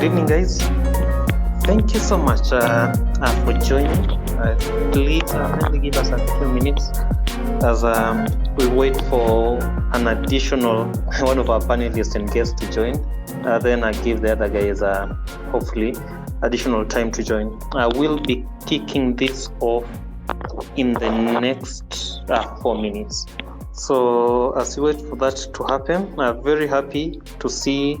Good evening, guys. Thank you so much for joining. Please kindly give us a few minutes as we wait for an additional one of our panelists and guests to join. Then I give the other guys hopefully additional time to join. We'll be kicking this off in the next 4 minutes. So as we wait for that to happen, I'm very happy to see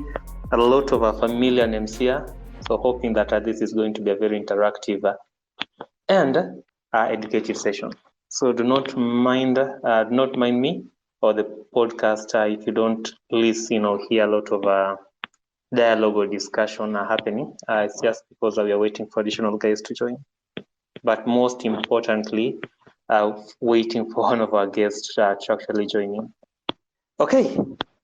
a lot of our familiar names here. So hoping that this is going to be a very interactive and educative session. So do not mind me or the podcast if you don't listen or hear a lot of dialogue or discussion happening. It's just because we are waiting for additional guys to join. But most importantly, waiting for one of our guests to actually join in. Okay,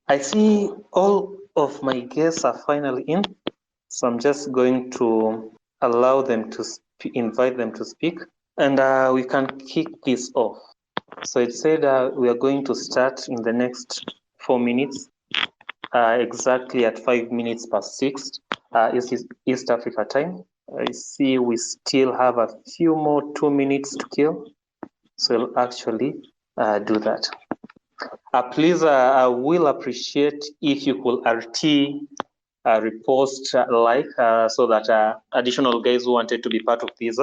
I see all of my guests are finally in. So I'm just going to allow them to invite them to speak, and we can kick this off. So it said we are going to start in the next 4 minutes, exactly at 5 minutes past 6 East Africa time. I see we still have a few more 2 minutes to kill, so we'll actually do that. Please, I will appreciate if you could RT repost so that additional guys who wanted to be part of this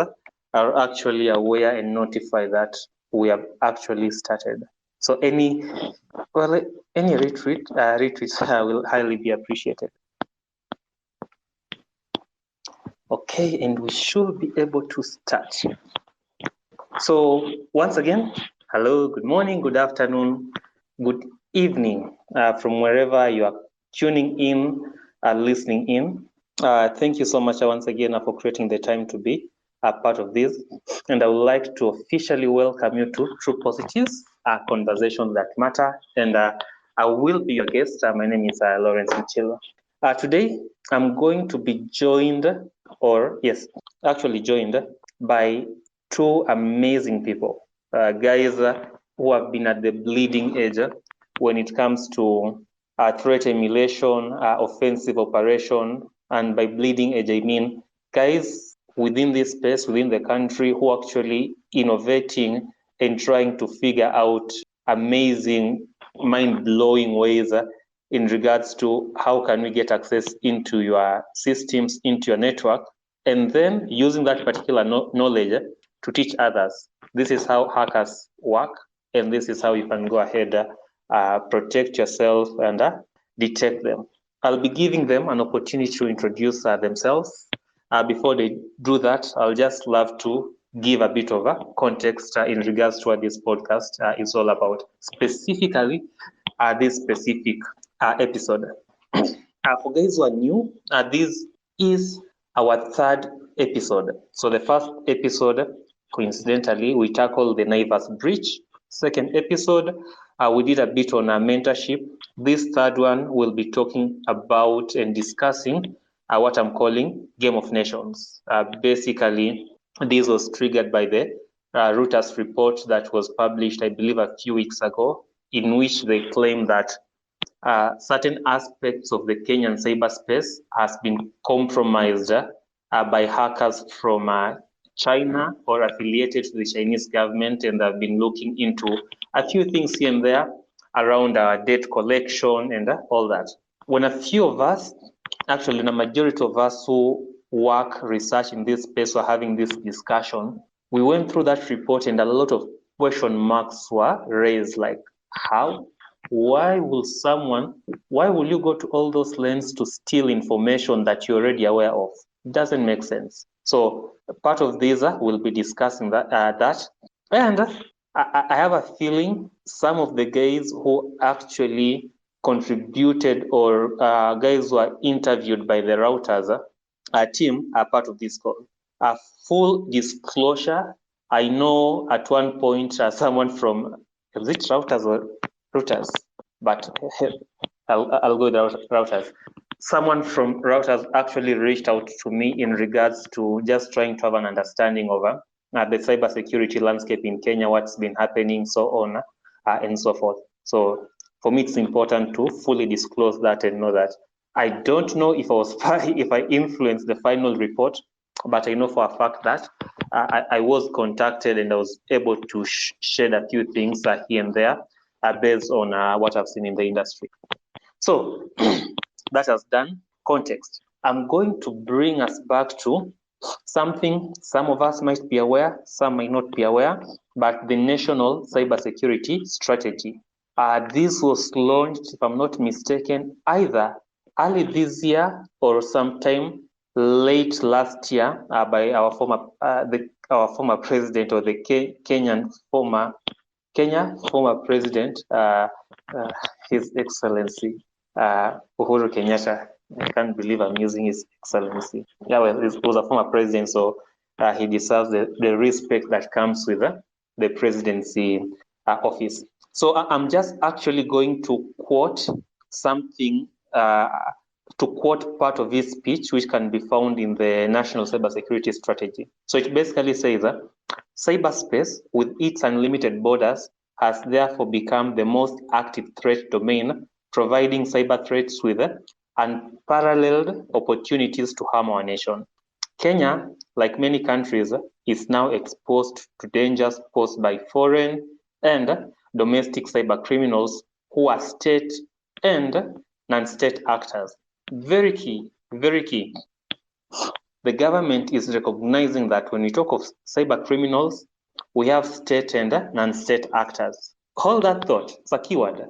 are actually aware and notify that we have actually started. So any retweets will highly be appreciated. Okay, and we should be able to start. So once again, hello, good morning, good afternoon, good evening from wherever you are tuning in, listening in. Thank you so much once again for creating the time to be a part of this. And I would like to officially welcome you to True Positives, a conversation that matter. And I will be your guest. My name is Lawrence Michelo. Today, I'm going to be joined by two amazing people, guys who have been at the bleeding edge when it comes to threat emulation, offensive operation, and by bleeding edge, I mean guys within this space, within the country, who are actually innovating and trying to figure out amazing, mind-blowing ways in regards to how can we get access into your systems, into your network, and then using that particular knowledge to teach others. This is how hackers work, and this is how you can go ahead, protect yourself and detect them. I'll be giving them an opportunity to introduce themselves. Before they do that, I'll just love to give a bit of a context in regards to what this podcast is all about, specifically this specific episode. For guys who are new, this is our third episode. So the first episode, coincidentally, we tackled the Naivas breach. Second episode, we did a bit on mentorship. This third one will be talking about and discussing what I'm calling Game of Nations. Basically, this was triggered by the Reuters report that was published, I believe, a few weeks ago, in which they claim that certain aspects of the Kenyan cyberspace has been compromised by hackers from China or affiliated to the Chinese government, and have been looking into a few things here and there around debt collection and all that. When a few of us, actually the majority of us who work research in this space were having this discussion, we went through that report and a lot of question marks were raised, like how? Why will you go to all those lengths to steal information that you're already aware of? It doesn't make sense. So part of this we'll be discussing that. And I have a feeling some of the guys who actually contributed or guys who are interviewed by the Reuters team are part of this call. Full disclosure, I know at one point someone from, is it Reuters, but I'll go with Reuters. Someone from Reuters actually reached out to me in regards to just trying to have an understanding of the cybersecurity landscape in Kenya, what's been happening, so on and so forth. So for me, it's important to fully disclose that and know that I don't know if if I influenced the final report, but I know for a fact that I was contacted and I was able to shed a few things here and there based on what I've seen in the industry. So that has done context. I'm going to bring us back to something some of us might be aware, some might not be aware, but the National Cybersecurity Strategy. This was launched, if I'm not mistaken, either early this year or sometime late last year by our former president, or the Kenya former president, His Excellency Uhuru Kenyatta. I can't believe I'm using His Excellency. Yeah, well, he was a former president, so he deserves the respect that comes with the presidency office. So I'm just actually going to quote something, to quote part of his speech, which can be found in the National Cybersecurity Strategy. So it basically says, cyberspace, with its unlimited borders, has therefore become the most active threat domain, providing cyber threats with unparalleled opportunities to harm our nation. Kenya, like many countries, is now exposed to dangers posed by foreign and domestic cyber criminals who are state and non-state actors. Very key, very key. The government is recognizing that when we talk of cyber criminals, we have state and non-state actors. Hold that thought, it's a keyword.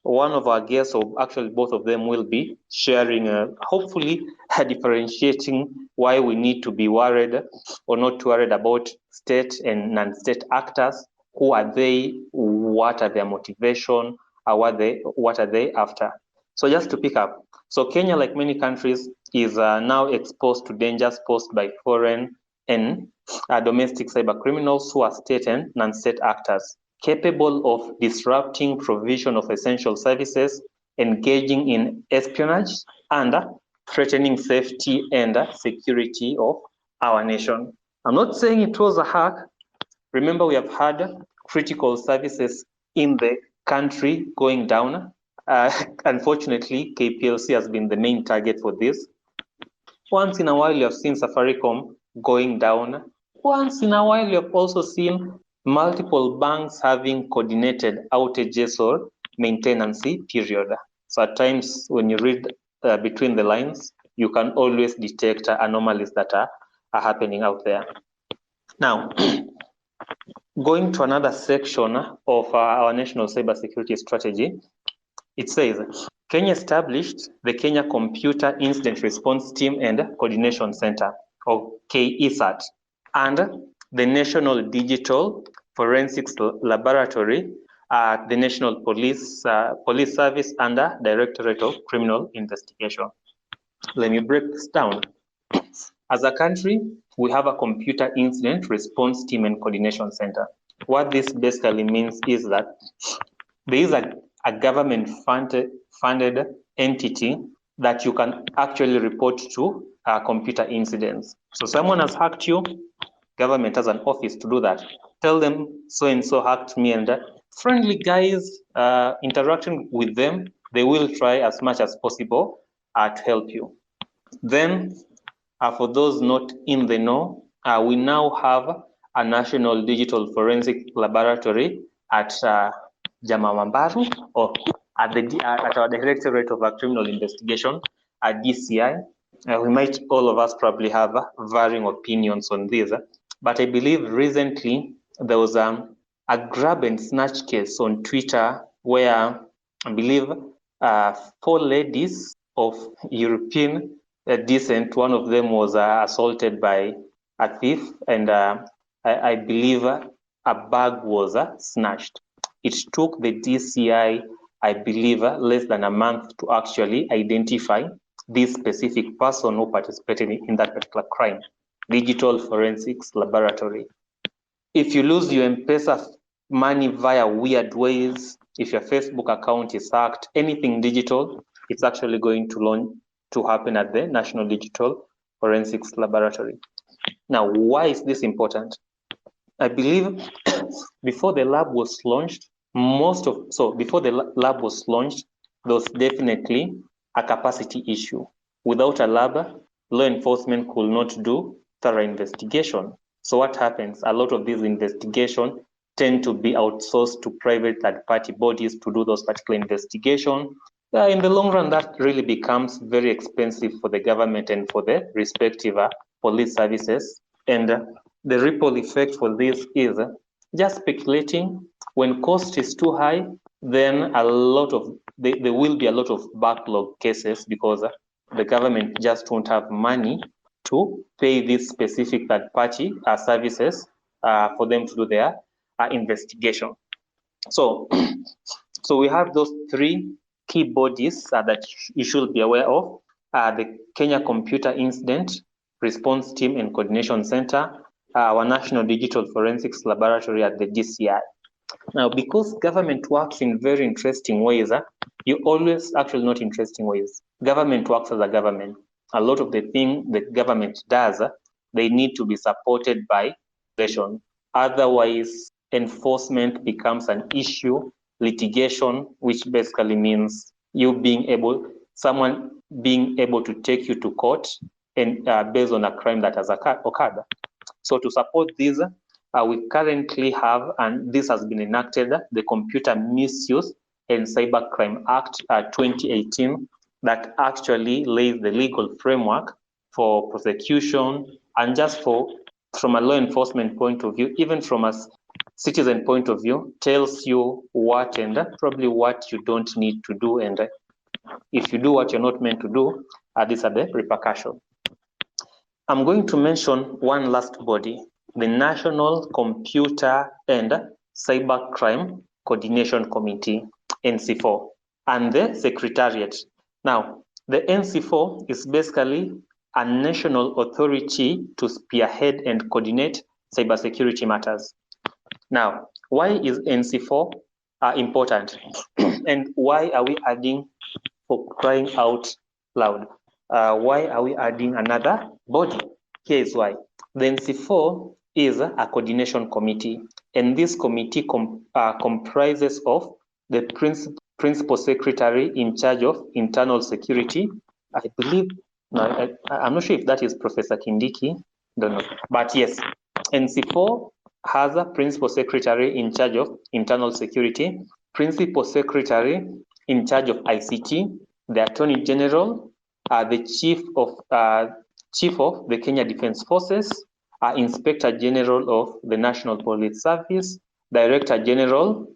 One of our guests, or actually both of them, will be sharing, hopefully differentiating why we need to be worried or not worried about state and non-state actors. Who are they? What are their motivation? What are they after? So just to pick up, so Kenya, like many countries, is now exposed to dangers posed by foreign and domestic cyber criminals who are state and non-state actors, capable of disrupting provision of essential services, engaging in espionage, and threatening safety and security of our nation. I'm not saying it was a hack. Remember, we have had critical services in the country going down. Unfortunately, KPLC has been the main target for this. Once in a while, you have seen Safaricom going down. Once in a while, you have also seen multiple banks having coordinated outages or maintenance period. So at times, when you read between the lines, you can always detect anomalies that are happening out there. Now, going to another section of our National Cybersecurity Strategy, it says, Kenya established the Kenya Computer Incident Response Team and Coordination Center, or KESAT, and the National Digital Forensics Laboratory at the National Police Service under Directorate of Criminal Investigation. Let me break this down. As a country, we have a Computer Incident Response Team and Coordination Center. What this basically means is that there is a government-funded entity that you can actually report to computer incidents. So someone has hacked you, government has an office to do that. Tell them so-and-so hacked me, and friendly guys interacting with them, they will try as much as possible to help you. Then, for those not in the know, we now have a National Digital Forensic Laboratory at Jamamambaru, or at our Directorate of Criminal Investigation at DCI. We might, all of us probably have varying opinions on this, but I believe recently there was a grab and snatch case on Twitter where I believe 4 ladies of European descent, one of them was assaulted by a thief, and I believe a bag was snatched. It took the DCI, I believe, less than a month to actually identify this specific person who participated in that particular crime. Digital Forensics Laboratory. If you lose your M-Pesa money via weird ways, if your Facebook account is hacked, anything digital, it's actually going to happen at the National Digital Forensics Laboratory. Now, why is this important? I believe before the lab was launched, there was definitely a capacity issue. Without a lab, law enforcement could not do thorough investigation. So what happens? A lot of these investigations tend to be outsourced to private third-party bodies to do those particular investigations. In the long run, that really becomes very expensive for the government and for the respective police services. And the ripple effect for this is just speculating. When cost is too high, then there will be a lot of backlog cases because the government just won't have money to pay these specific third-party services for them to do their investigation. So, so we have those three key bodies that you should be aware of: the Kenya Computer Incident Response Team and Coordination Center, our National Digital Forensics Laboratory at the DCI. Now, because government works in very interesting ways, you always, actually not interesting ways, government works as a government. A lot of the things the government does, they need to be supported by legislation. Otherwise, enforcement becomes an issue, litigation, which basically means someone being able to take you to court and based on a crime that has occurred. So to support this, we currently have, and this has been enacted, the Computer Misuse and Cybercrime Act 2018, that actually lays the legal framework for prosecution and just from a law enforcement point of view, even from a citizen point of view, tells you what and probably what you don't need to do. And if you do what you're not meant to do, these are the repercussions. I'm going to mention one last body, the National Computer and Cybercrime Coordination Committee, NC4, and the Secretariat. Now, the NC4 is basically a national authority to spearhead and coordinate cybersecurity matters. Now, why is NC4 important? And why are we adding, for crying out loud? Why are we adding another body? Here is why. The NC4 is a coordination committee, and this committee comprises of the principal secretary in charge of internal security. I believe, no, I'm not sure if that is Professor Kindiki, don't know. But yes, NC4 has a principal secretary in charge of internal security, principal secretary in charge of ICT, the Attorney General, the chief of the Kenya Defence Forces, Inspector General of the National Police Service, Director General,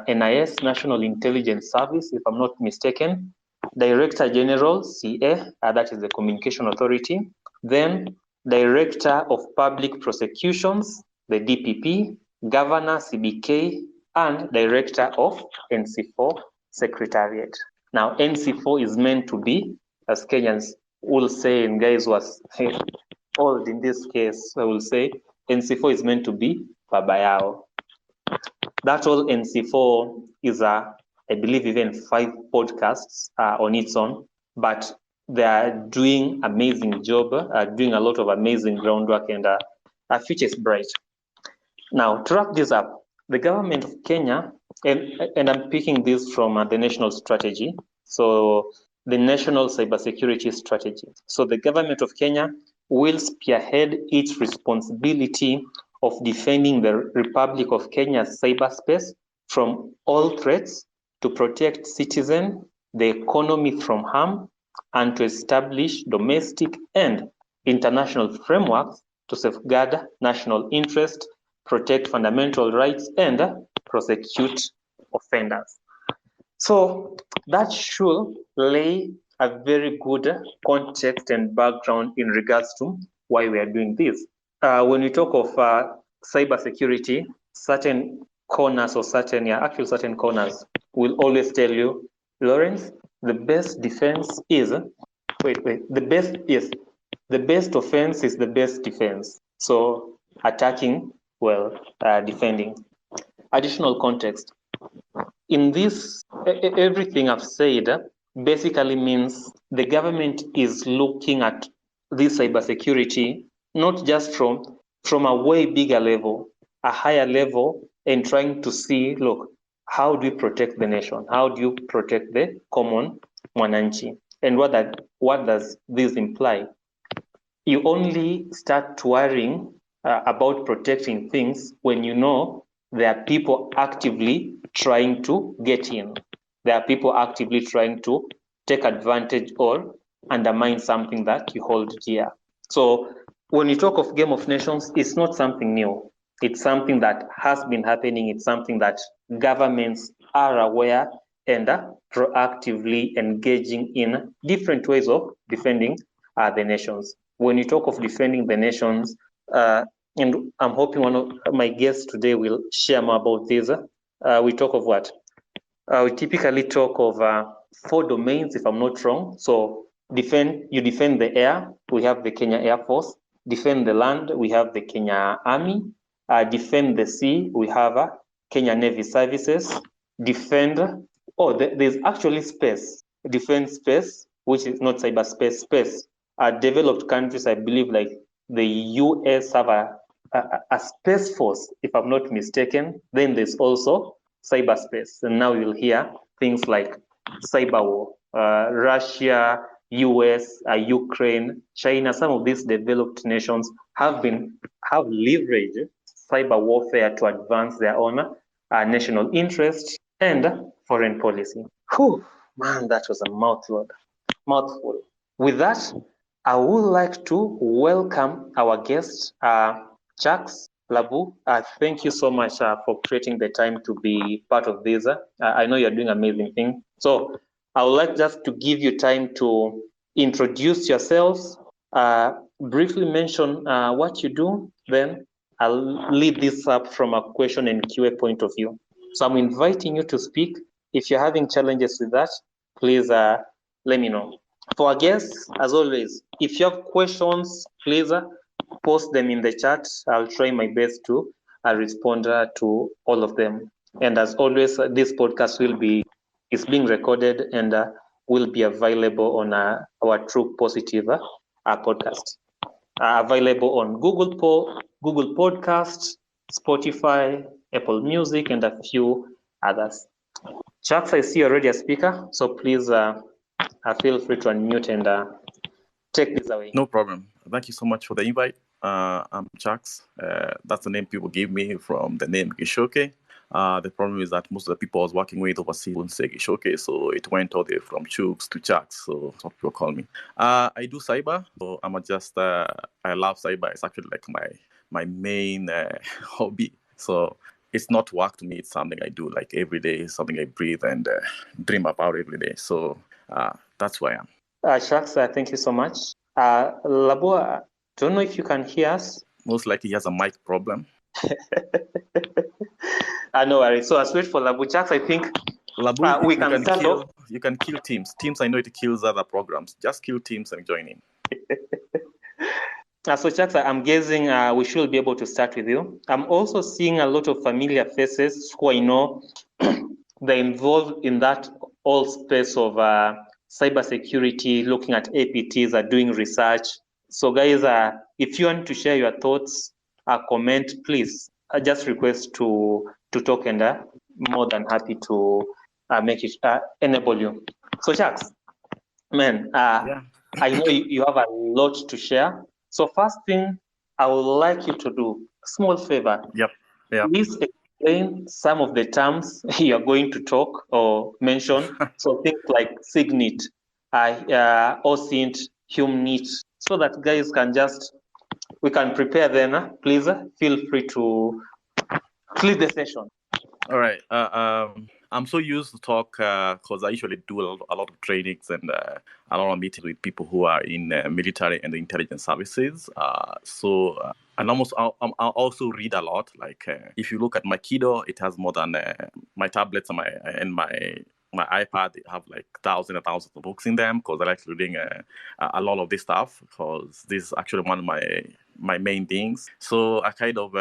NIS, National Intelligence Service, if I'm not mistaken, Director General, CA, that is the Communication Authority, then Director of Public Prosecutions, the DPP, Governor, CBK, and Director of NC4 Secretariat. Now, NC4 is meant to be, as Kenyans will say, and guys was old in this case, I will say, NC4 is meant to be Baba Yao. That all NC4 is, I believe, even 5 podcasts on its own, but they are doing amazing job, doing a lot of amazing groundwork, and our future is bright. Now, to wrap this up, the government of Kenya, and I'm picking this from the national strategy, so the national cybersecurity strategy. So the government of Kenya will spearhead its responsibility of defending the Republic of Kenya's cyberspace from all threats, to protect citizens, the economy from harm, and to establish domestic and international frameworks to safeguard national interest, protect fundamental rights, and prosecute offenders. So that should lay a very good context and background in regards to why we are doing this. When we talk of cybersecurity, certain corners or certain corners will always tell you, Lawrence, the best defense is, the best offense is the best defense. So attacking, defending. Additional context. In this, everything I've said basically means the government is looking at this cybersecurity not just from a way bigger level, a higher level, and trying to see, look, how do we protect the nation? How do you protect the common mwananchi? And what does this imply? You only start worrying about protecting things when you know there are people actively trying to get in. There are people actively trying to take advantage or undermine something that you hold dear. So when you talk of Game of Nations, it's not something new. It's something that has been happening. It's something that governments are aware and are proactively engaging in different ways of defending the nations. When you talk of defending the nations, and I'm hoping one of my guests today will share more about this. We talk of what? We typically talk of 4 domains, if I'm not wrong. So you defend the air, we have the Kenya Air Force. Defend the land, we have the Kenya Army. Defend the sea, we have Kenya Navy Services. There's actually space. Defend space, which is not cyberspace, space. Developed countries, I believe, like the US have a space force, if I'm not mistaken. Then there's also cyberspace. And now you'll hear things like cyber war, Russia, US, Ukraine, China, some of these developed nations have leveraged cyber warfare to advance their own national interest and foreign policy. Whew, man, that was a mouthful. With that, I would like to welcome our guest, Chucks Labu. Thank you so much for creating the time to be part of this. I know you're doing amazing things. So I would like just to give you time to introduce yourselves, briefly mention what you do, then I'll lead this up from a question and QA point of view. So I'm inviting you to speak. If you're having challenges with that, please let me know. For our guests, as always, if you have questions, please post them in the chat. I'll try my best to respond to all of them. And as always, this podcast is being recorded and will be available on our True Positive podcast. Available on Google Podcast, Spotify, Apple Music, and a few others. Chucks, I see you're already a speaker, so please feel free to unmute and take this away. No problem. Thank you so much for the invite. I'm Chucks. That's the name people give me from the name Gishoke. The problem is that most of the people I was working with overseas wouldn't say Gishoke, so it went all the way from Chucks to Chucks, so that's what people call me. I do cyber, so I love cyber. It's actually like my main hobby. So it's not work to me. It's something I do like every day, something I breathe and dream about every day. So that's who I am. Chucks, thank you so much. Labu, I don't know if you can hear us. Most likely he has a mic problem. No worries. So as wait for Labu. Chucks, I think Labu, you can kill Teams. Teams, I know it kills other programs. Just kill Teams and join in. So Chucks, I'm guessing we should be able to start with you. I'm also seeing a lot of familiar faces who I know they're involved in that whole space of cybersecurity, looking at APTs, doing research. So guys, if you want to share your thoughts, comment, please. I just request to talk, and more than happy to make it enable you. So Chucks, man, I know you have a lot to share. So first thing I would like you to do, a small favor. Yep. Please explain some of the terms you're going to talk or mention. So things like SIGINT, OSINT, HUMINT, so that guys we can prepare then. Please feel free to lead the session. All right. I'm so used to talk because I usually do a lot of trainings and a lot of meetings with people who are in military and intelligence services. And I also read a lot. Like if you look at my Kido, it has more than my tablets and my iPad. They have like thousands and thousands of books in them because I like reading a lot of this stuff because this is actually one of my main things. So I kind of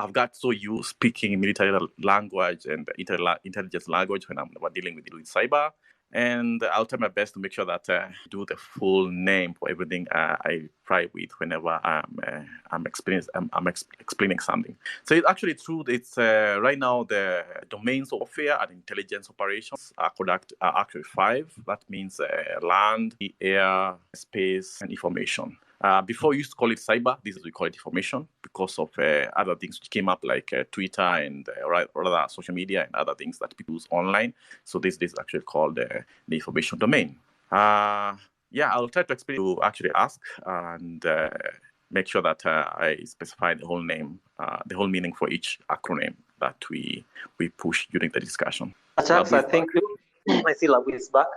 I've got so used speaking military language and intelligence language when I'm dealing with cyber. And I'll try my best to make sure that I do the full name for everything I try with whenever I'm explaining something. So it's actually true. It's right now the domains of warfare and intelligence operations are actually 5. That means land, air, space, and information. Before we used to call it cyber, this is we call it information because of other things which came up like Twitter and rather social media and other things that people use online. So this is actually called the information domain. I'll try to explain to actually ask and make sure that I specify the whole name, the whole meaning for each acronym that we push during the discussion. Chucks, I think I see Labu is back.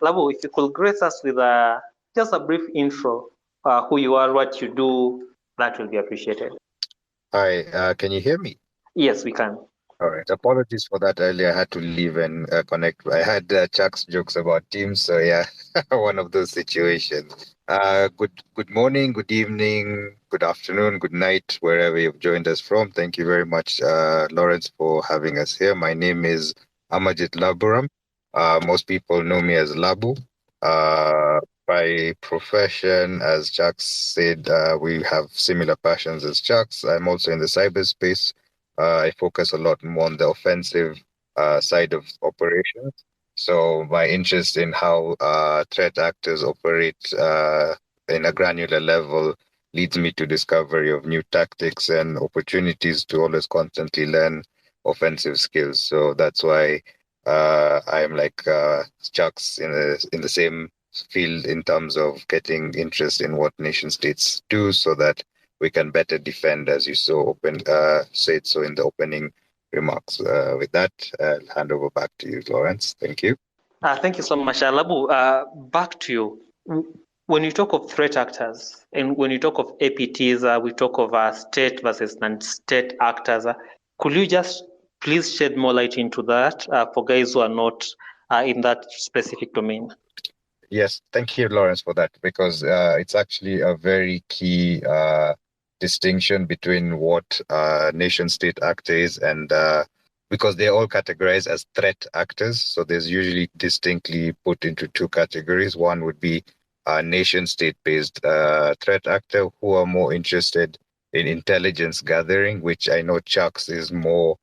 Labu, if you could grace us with just a brief intro, who you are, what you do, that will be appreciated. Hi, can you hear me? Yes, we can. All right. Apologies for that earlier. I had to leave and connect. I had Chuck's jokes about Teams, so yeah, one of those situations. Good morning, good evening, good afternoon, good night, wherever you've joined us from. Thank you very much, Lawrence, for having us here. My name is Amajit Laburam. Most people know me as Labu. By profession, as Chuck said, we have similar passions as Chuck's. I'm also in the cyberspace. I focus a lot more on the offensive side of operations. So my interest in how threat actors operate in a granular level leads me to discovery of new tactics and opportunities to always constantly learn offensive skills. So that's why I'm like Chuck's in the same field in terms of getting interest in what nation states do so that we can better defend, as you said so in the opening remarks. With that, I'll hand over back to you, Lawrence. Thank you. Thank you so much, Labu. Back to you. When you talk of threat actors and when you talk of APTs, we talk of state versus non-state actors. Could you just please shed more light into that for guys who are not in that specific domain? Yes, thank you, Lawrence, for that, because it's actually a very key distinction between what nation-state actor is and because they're all categorized as threat actors. So there's usually distinctly put into 2 categories. One would be a nation-state-based threat actor who are more interested in intelligence gathering, which I know Chucks is more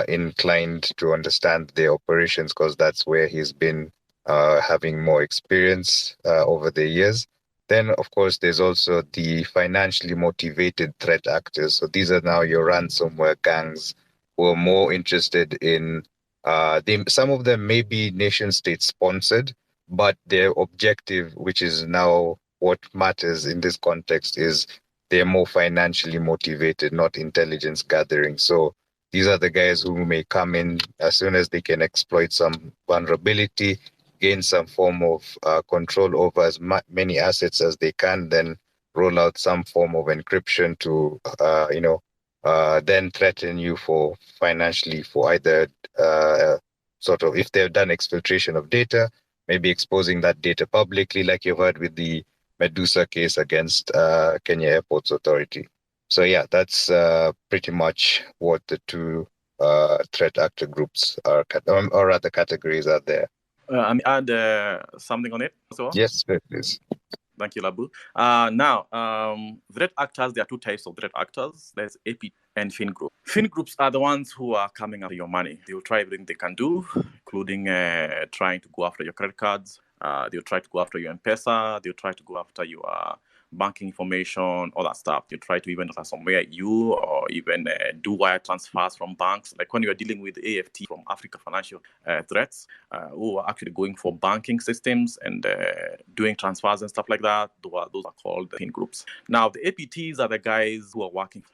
inclined to understand their operations because that's where he's been having more experience over the years. Then, of course, there's also the financially motivated threat actors. So these are now your ransomware gangs who are more interested in, some of them may be nation state sponsored, but their objective, which is now what matters in this context, is they're more financially motivated, not intelligence gathering. So these are the guys who may come in as soon as they can exploit some vulnerability, gain some form of control over as many assets as they can, then roll out some form of encryption to, then threaten you for financially for either sort of if they've done exfiltration of data, maybe exposing that data publicly, like you've heard with the Medusa case against Kenya Airports Authority. So yeah, that's pretty much what the 2 threat actor groups are, or rather categories are there. Add something on it as well? Yes, please. Thank you, Labu. Now, threat actors, there are 2 types of threat actors. There's AP and Fin group. Fin groups are the ones who are coming after your money. They will try everything they can do, including trying to go after your credit cards. They'll try to go after your M-Pesa. They'll try to go after your banking information, all that stuff. They try to even ransomware you or even do wire transfers from banks. Like when you're dealing with AFT from Africa Financial Threats, who are actually going for banking systems and doing transfers and stuff like that. Those are called thin groups. Now, the APTs are the guys who are working.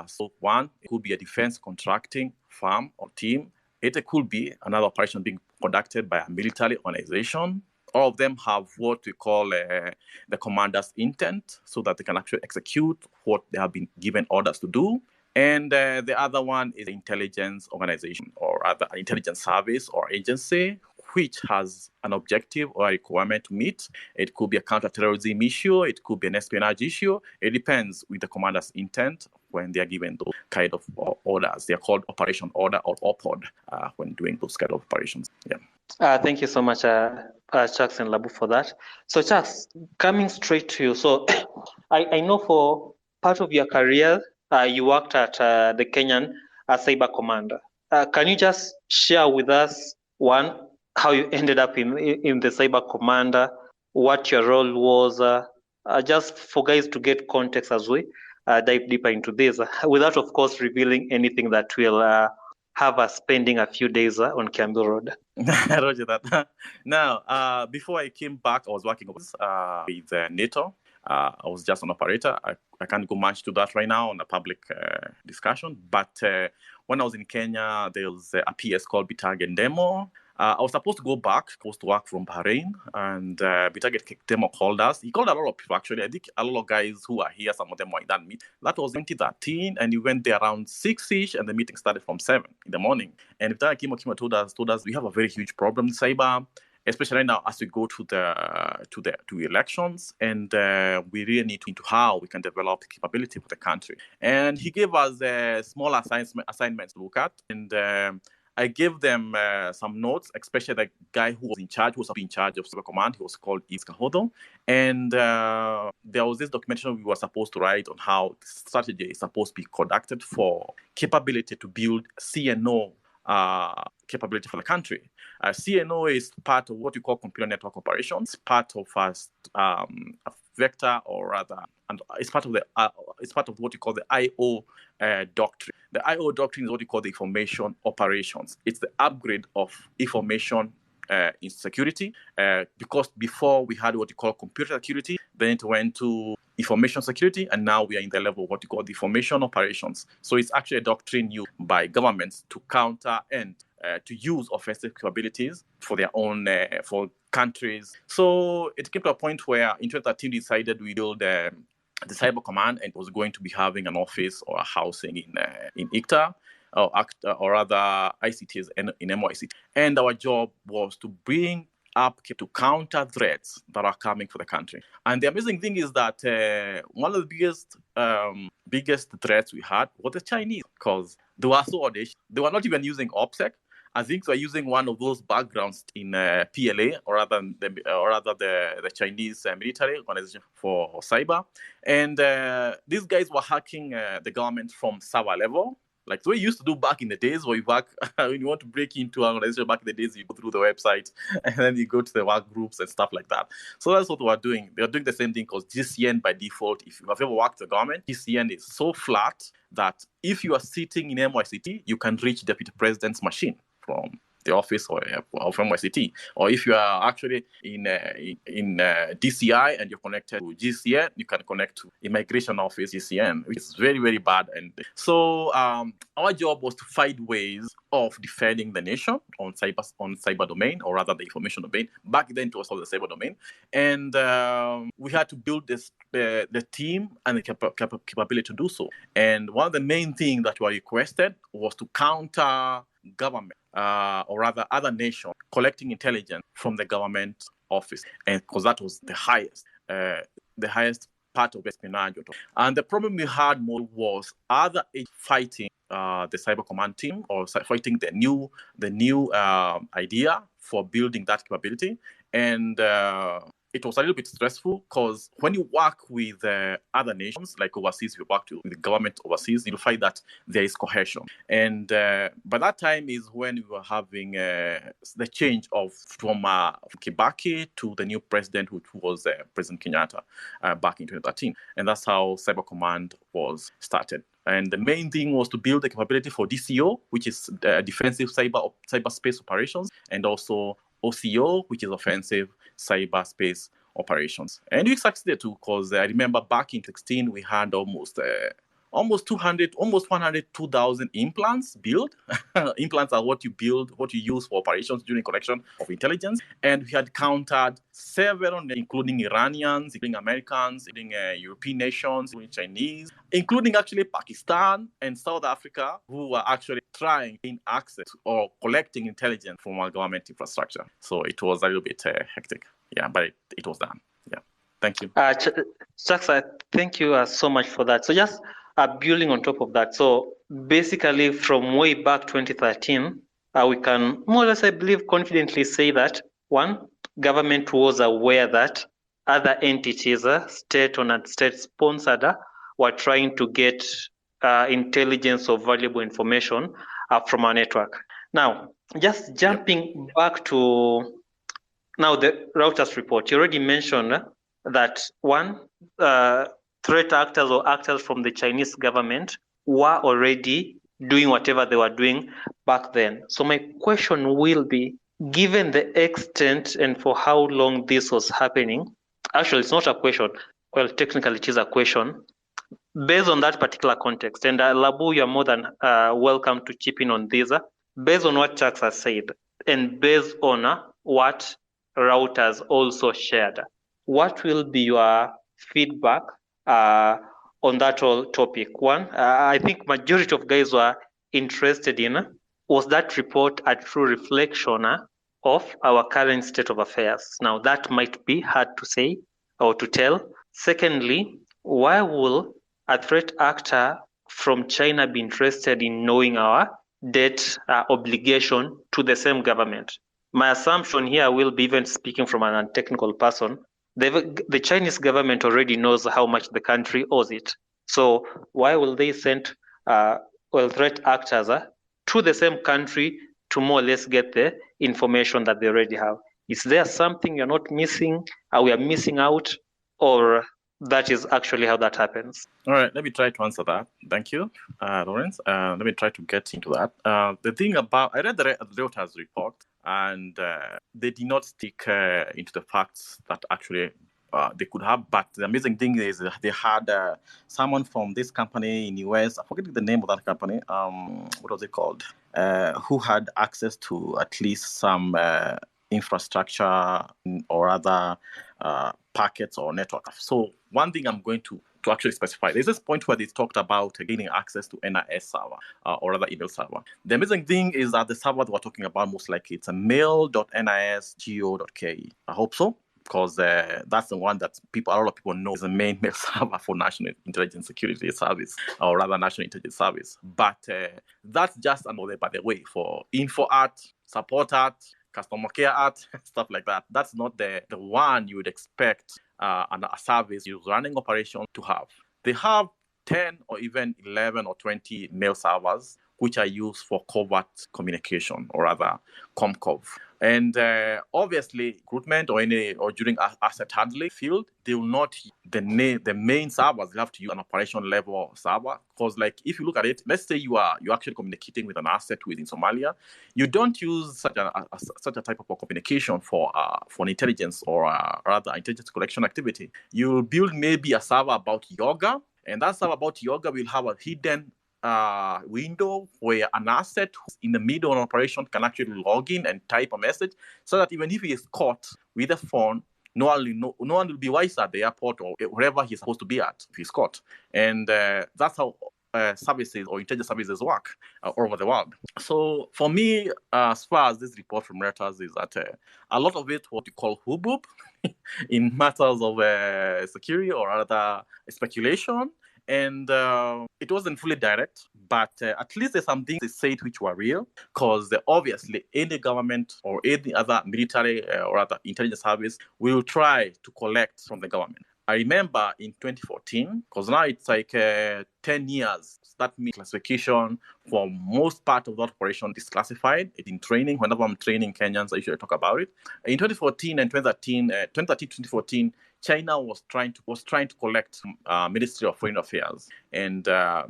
So one, it could be a defense contracting firm or team. It could be another operation being conducted by a military organization. All of them have what we call the commander's intent so that they can actually execute what they have been given orders to do. And the other one is the intelligence organization or rather an intelligence service or agency which has an objective or a requirement to meet. It could be a counterterrorism issue. It could be an espionage issue. It depends with the commander's intent when they are given those kind of orders. They are called operation order or OPOD when doing those kind of operations. Yeah. Thank you so much, Chucks and Labu, for that. So, Chucks, coming straight to you. So, I know for part of your career, you worked at the Kenyan Cyber Command. Can you just share with us, one, how you ended up in the Cyber Command, what your role was, just for guys to get context as we dive deeper into this, without, of course, revealing anything that will have us spending a few days on Kiambu Road. Roger that. Now, before I came back, I was working with NATO. I was just an operator. I can't go much to that right now on a public discussion. But when I was in Kenya, there was a PS called Bitarget Demo. I was supposed to go back, supposed to work from Bahrain, and Bitarget Demo called us. He called a lot of people, actually. I think a lot of guys who are here, some of them were in that meet. That was 2013, and we went there around 6-ish, and the meeting started from 7 in the morning. And Bitarget Kimo told us we have a very huge problem in cyber, especially now as we go to elections, and we really need to into how we can develop capability for the country. And he gave us small assignments to look at, and I gave them some notes, especially the guy who was in charge of Cyber Command. He was called Iska Hodo. And there was this documentation we were supposed to write on how the strategy is supposed to be conducted for capability to build CNO capability for the country. CNO is part of what we call computer network operations, part of a vector, or rather, and it's part of what we call the IO doctrine. The IO doctrine is what we call the information operations. It's the upgrade of information in security, because before we had what we call computer security, then it went to information security, and now we are in the level of what we call the information operations. So it's actually a doctrine used by governments to counter and to use offensive capabilities for their own for countries. So it came to a point where in 2013 we decided we build the Cyber Command, and it was going to be having an office or a housing in ICTA, or rather ICTs in NYC. And our job was to bring up to counter threats that are coming for the country. And the amazing thing is that one of the biggest threats we had was the Chinese, because they were so audacious. They were not even using OPSEC. I think they were using one of those backgrounds in PLA, or rather the Chinese military organization for cyber. And these guys were hacking the government from server level. Like we used to do back in the days, where when you want to break into an organization back in the days, you go through the website and then you go to the work groups and stuff like that. So that's what we're doing. They're doing the same thing, because GCN by default, if you have ever worked the government, GCN is so flat that if you are sitting in NYCT, you can reach Deputy President's machine from the office or from NYCT. Or if you are actually in DCI and you're connected to GCN, you can connect to Immigration Office, GCN, which is very, very bad. And so our job was to find ways of defending the nation on cyber domain, or rather the information domain. Back then it was called the cyber domain. And we had to build the team and the capability to do so. And one of the main things that were requested was to counter government, or rather other nations, collecting intelligence from the government office, and because that was the highest part of espionage. And the problem we had more was other fighting the Cyber Command team, or fighting the new idea for building that capability. And it was a little bit stressful, because when you work with other nations, like overseas, you work with the government overseas, you'll find that there is cohesion. And by that time is when we were having the change from Kibaki to the new president, which was President Kenyatta back in 2013. And that's how Cyber Command was started. And the main thing was to build the capability for DCO, which is defensive cyberspace operations, and also OCO, which is offensive cyberspace operations. And we succeeded too, because I remember back in 2016, we had almost 102,000 implants built. Implants are what you build, what you use for operations during collection of intelligence. And we had countered several, including Iranians, including Americans, including European nations, including Chinese, including actually Pakistan and South Africa, who were actually trying to gain access or collecting intelligence from our government infrastructure. So it was a little bit hectic. Yeah, but it was done. Yeah. Thank you. Chucks, thank you so much for that. So just building on top of that. So basically from way back 2013, we can more or less, I believe, confidently say that one, government was aware that other entities, state or not state sponsored, were trying to get intelligence or valuable information from our network. Now, just jumping back to now the Reuters report, you already mentioned that one, threat actors or actors from the Chinese government were already doing whatever they were doing back then. So my question will be, given the extent and for how long this was happening, actually it's not a question, well, technically it is a question, based on that particular context, and Labu, you're more than welcome to chip in on this, based on what Chucks has said, and based on what Reuters also shared, what will be your feedback on that whole topic? One, I think majority of guys were interested in, was that report a true reflection of our current state of affairs? Now, that might be hard to say or to tell. Secondly, why will a threat actor from China be interested in knowing our debt obligation to the same government? My assumption here will be, even speaking from an untechnical person, the Chinese government already knows how much the country owes it. So why will they send threat actors to the same country to more or less get the information that they already have? Is there something you're not missing? Are we missing out? Or that is actually how that happens? All right, let me try to answer that. Thank you, Lawrence. Let me try to get into that. The thing about, I read the Reuters report, and they did not stick into the facts that actually they could have. But the amazing thing is they had someone from this company in US, I forget the name of that company, what was it called, who had access to at least some infrastructure or other packets or networks. So one thing I'm going to actually specify, there's this point where they talked about gaining access to NIS server or other email server. The amazing thing is that the server that we're talking about, most likely it's a mail.nisgo.ke. I hope so, because that's the one that a lot of people know is the main mail server for National Intelligence Security Service, or rather National Intelligence Service. But that's just another, by the way, for info at, support at, customer care at, stuff like that. That's not the one you would expect a service you're running operation to have. They have 10 or even 11 or 20 mail servers which are used for covert communication, or rather ComCov. And obviously, recruitment or during asset handling field, they will not the main servers. They have to use an operation level server, because, like, if you look at it, let's say you're actually communicating with an asset within Somalia, you don't use such a type of communication for an intelligence or rather intelligence collection activity. You build maybe a server about yoga, and that server about yoga will have a hidden window where an asset who's in the middle of an operation can actually log in and type a message, so that even if he is caught with a phone, no one will be wise at the airport or wherever he's supposed to be at if he's caught. And that's how services or intelligence services work all over the world. So for me, as far as this report from Reuters is that a lot of it what you call hubbub in matters of security or other speculation. And it wasn't fully direct, but at least there's some things they said which were real, because obviously any government or any other military or other intelligence service will try to collect from the government. I remember in 2014, because now it's like 10 years, that means classification for most part of that operation is classified. It's in training. Whenever I'm training Kenyans, I usually talk about it. In 2014 and 2014, China was trying to collect Ministry of Foreign Affairs. And the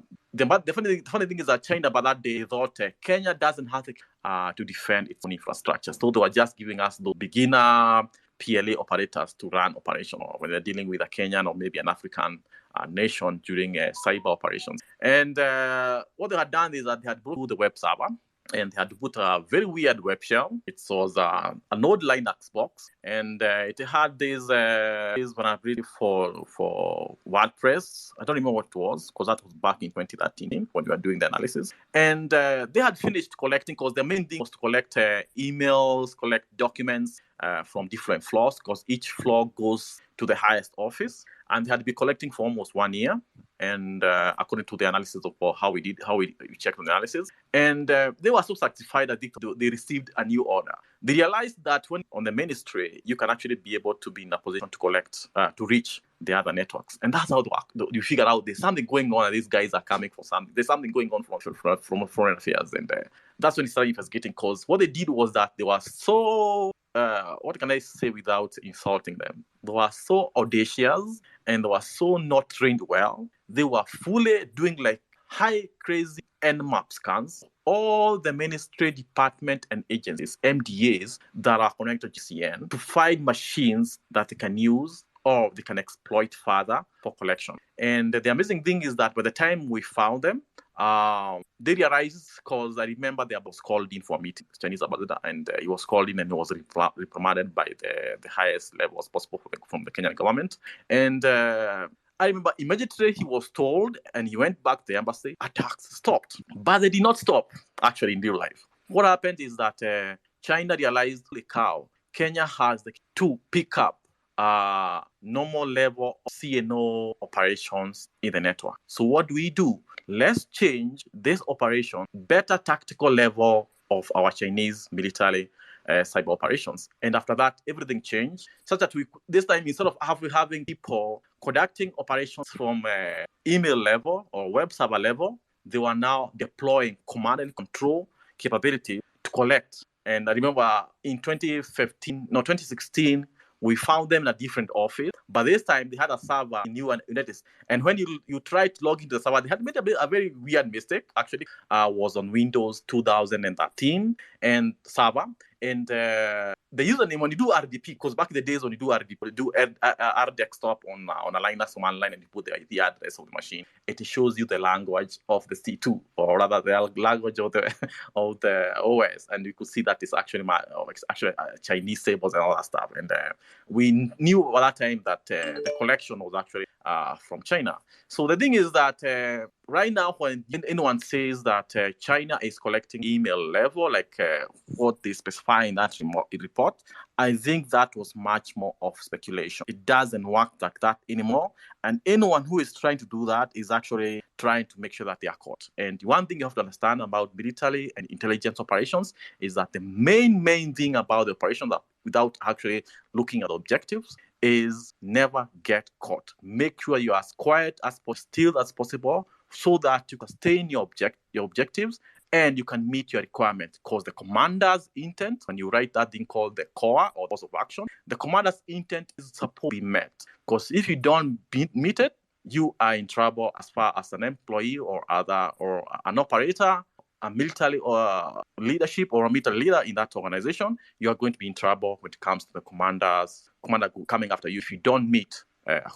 funny thing is that China, by that day, thought Kenya doesn't have to defend its own infrastructure. So they were just giving us the beginner PLA operators to run operation, or when they're dealing with a Kenyan or maybe an African nation during cyber operations. And what they had done is that they had brought the web server, and they had put a very weird web shell. It was a Node Linux box, and it had this vulnerability for WordPress. I don't remember what it was, because that was back in 2013 when we were doing the analysis. And they had finished collecting, because the main thing was to collect emails, collect documents from different floors, because each floor goes to the highest office. And they had been collecting for almost 1 year. and according to the analysis of how we checked the analysis, and they were so satisfied that they received a new order. They realized that when on the ministry, you can actually be able to be in a position to collect, to reach the other networks, and that's how you figure out there's something going on, and these guys are coming for something. There's something going on from foreign affairs, and that's when it started investigating. Because what they did was that they were so what can I say without insulting them? They were so audacious and they were so not trained well. They were fully doing like high crazy Nmap scans. All the ministry, department, and agencies, MDAs, that are connected to GCN to find machines that they can use or they can exploit further for collection. And the amazing thing is that by the time we found them, they realized, because I remember they was called in for a meeting, Chinese ambassador, and he was called in and was reprimanded by the highest levels possible from the Kenyan government. And I remember immediately he was told, and he went back to the embassy, attacks stopped. But they did not stop, actually, in real life. What happened is that China realized, Kenya has to pick up normal level of CNO operations in the network. So what do? Let's change this operation, better tactical level of our Chinese military cyber operations. And after that, everything changed, such that this time, instead of having people conducting operations from email level or web server level, they were now deploying command and control capability to collect. And I remember in 2016, we found them in a different office, but this time they had a server in United States. And when you tried to log into the server, they had made a very weird mistake. Actually, was on Windows 2013 and server. And the username, when you do RDP, because back in the days when you do RDP, you do R desktop on a Linux command line, and you put the IP address of the machine, it shows you the language of the C2, or rather the language of the OS, and you could see that it's actually Chinese sables and all that stuff. And we knew at that time that the collection was actually from China. So the thing is that right now, when anyone says that China is collecting email level, like what they specify in that report, I think that was much more of speculation. It doesn't work like that anymore. And anyone who is trying to do that is actually trying to make sure that they are caught. And one thing you have to understand about military and intelligence operations is that the main thing about the operation, that without actually looking at objectives, is never get caught. Make sure you are as quiet as still as possible, so that you can stay in your objectives and you can meet your requirement. Because the commander's intent, when you write that thing called the core or course of action, the commander's intent is supposed to be met. Because if you don't meet it, you are in trouble as far as an employee or an operator, a military or leadership or a military leader in that organization. You are going to be in trouble when it comes to the commander coming after you if you don't meet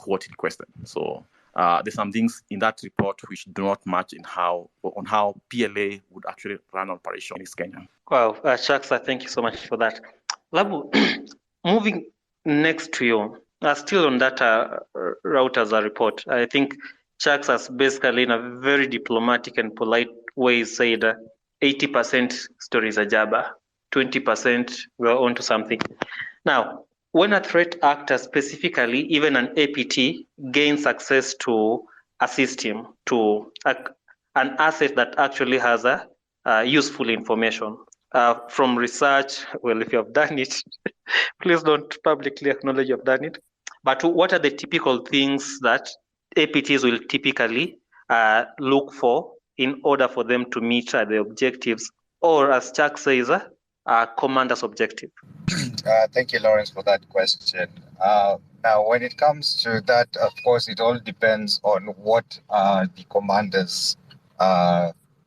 what he requested. So there's some things in that report which do not match on how PLA would actually run an operation in Kenya. Wow, Shaksa, thank you so much for that. Labu, moving next to you, still on that routers report, I think Shaksa has basically, in a very diplomatic and polite way, said 80% stories are Jabba, 20% we're onto something. Now, when a threat actor, specifically even an APT, gains access to a system, to an asset that actually has a useful information from research, well, if you have done it, please don't publicly acknowledge you have done it. But what are the typical things that APTs will typically look for in order for them to meet the objectives, or as Chuck says, commander's objective? Thank you, Lawrence, for that question. Now, when it comes to that, of course, it all depends on what are the commander's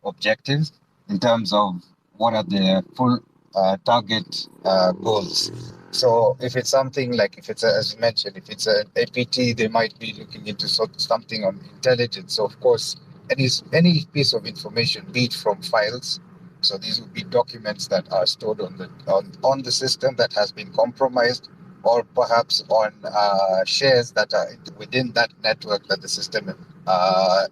objectives in terms of what are the full target goals. So if it's something like, as you mentioned, if it's an APT, they might be looking into something on intelligence. So of course, any piece of information, be it from files, so these would be documents that are stored on the system that has been compromised, or perhaps on shares that are within that network that the system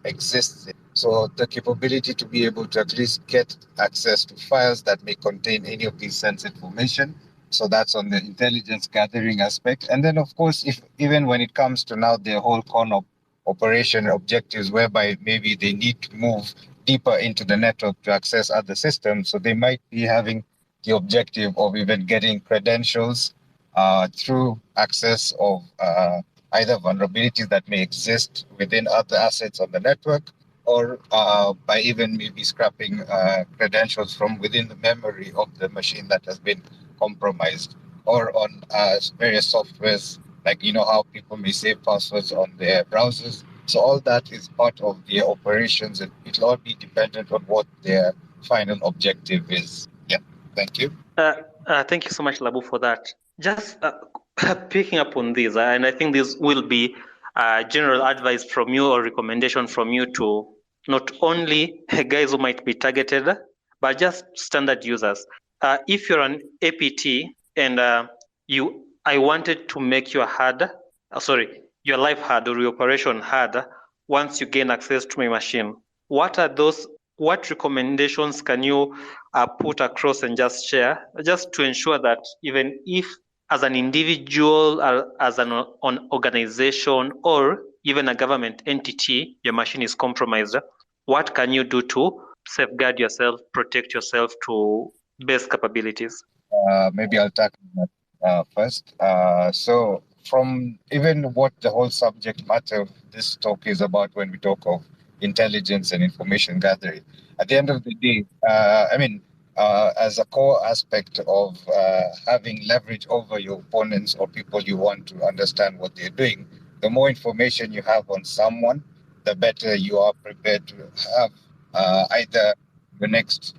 exists in. So the capability to be able to at least get access to files that may contain any of these sensitive information. So that's on the intelligence gathering aspect. And then, of course, even when it comes to now the whole operation objectives whereby maybe they need to move deeper into the network to access other systems. So they might be having the objective of even getting credentials through access of either vulnerabilities that may exist within other assets on the network, or by even maybe scrapping credentials from within the memory of the machine that has been compromised, or on various softwares, like how people may save passwords on their browsers. So all that is part of their operations, and it'll all be dependent on what their final objective is. Yeah, thank you. Thank you so much, Labu, for that. Just picking up on this, and I think this will be general advice from you or recommendation from you to not only guys who might be targeted, but just standard users. If you're an APT and I wanted to make your your life hard or your operation hard once you gain access to my machine, what recommendations can you put across and just share, just to ensure that even if as an individual, as an organization, or even a government entity, your machine is compromised, what can you do to safeguard yourself, protect yourself to best capabilities? Maybe I'll tackle that first. So from even what the whole subject matter of this talk is about, when we talk of intelligence and information gathering, at the end of the day, as a core aspect of having leverage over your opponents or people you want to understand what they're doing, the more information you have on someone, the better you are prepared to have either the next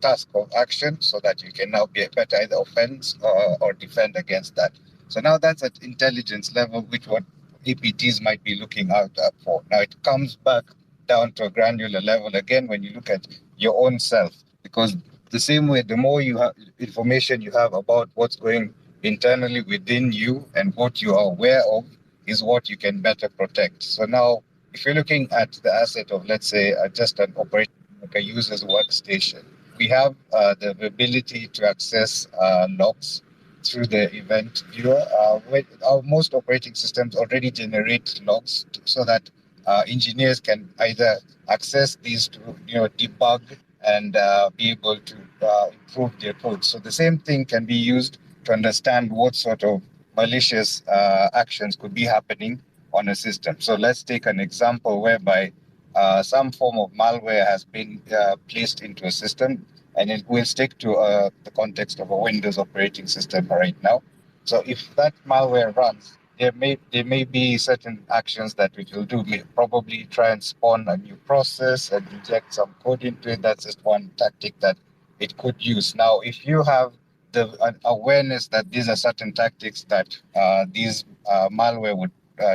task of action, so that you can now be better either offense or defend against that. So now that's at intelligence level, which what APTs might be looking out for. Now it comes back down to a granular level again when you look at your own self, because the same way, the more you have information you have about what's going internally within you and what you are aware of is what you can better protect. So now, if you're looking at the asset of, let's say, just an operating, like a user's workstation, we have the ability to access logs through the event viewer. Most operating systems already generate logs so that engineers can either access these to debug and be able to improve their code. So the same thing can be used to understand what sort of malicious actions could be happening on a system. So let's take an example whereby some form of malware has been placed into a system, and it will stick to the context of a Windows operating system right now. So if that malware runs, there may be certain actions that it will do. Probably try and spawn a new process and inject some code into it. That's just one tactic that it could use. Now, if you have the awareness that these are certain tactics that these malware would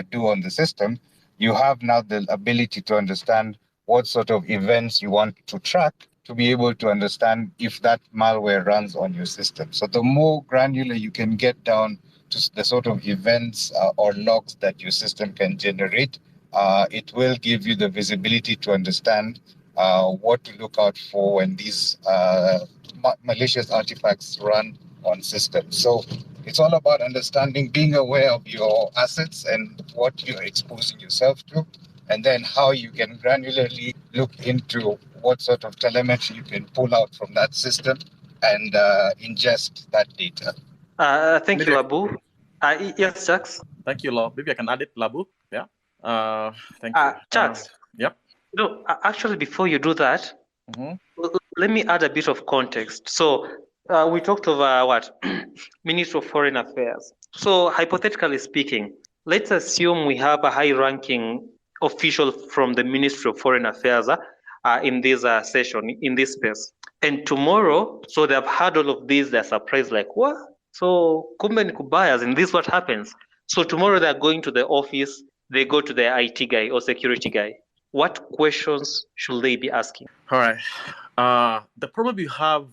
do on the system, you have now the ability to understand what sort of events you want to track to be able to understand if that malware runs on your system. So the more granular you can get down to the sort of events or logs that your system can generate, it will give you the visibility to understand what to look out for when these malicious artifacts run on systems. So it's all about understanding, being aware of your assets and what you're exposing yourself to, and then how you can granularly look into what sort of telemetry you can pull out from that system and ingest that data. Thank you, Abu. Yes, Chucks? Thank you, Law. Maybe I can add it, Labu. Yeah. Thank you. Chucks? Yep. No, actually, before you do that, let me add a bit of context. So we talked over Ministry of Foreign Affairs. So hypothetically speaking, let's assume we have a high-ranking official from the Ministry of Foreign Affairs in this session, in this space. And tomorrow, so they've heard all of this, they're surprised, like, what? So kumbe ni kubaya, and this is what happens. So tomorrow they're going to the office, they go to the IT guy or security guy. What questions should they be asking? All right. The problem you have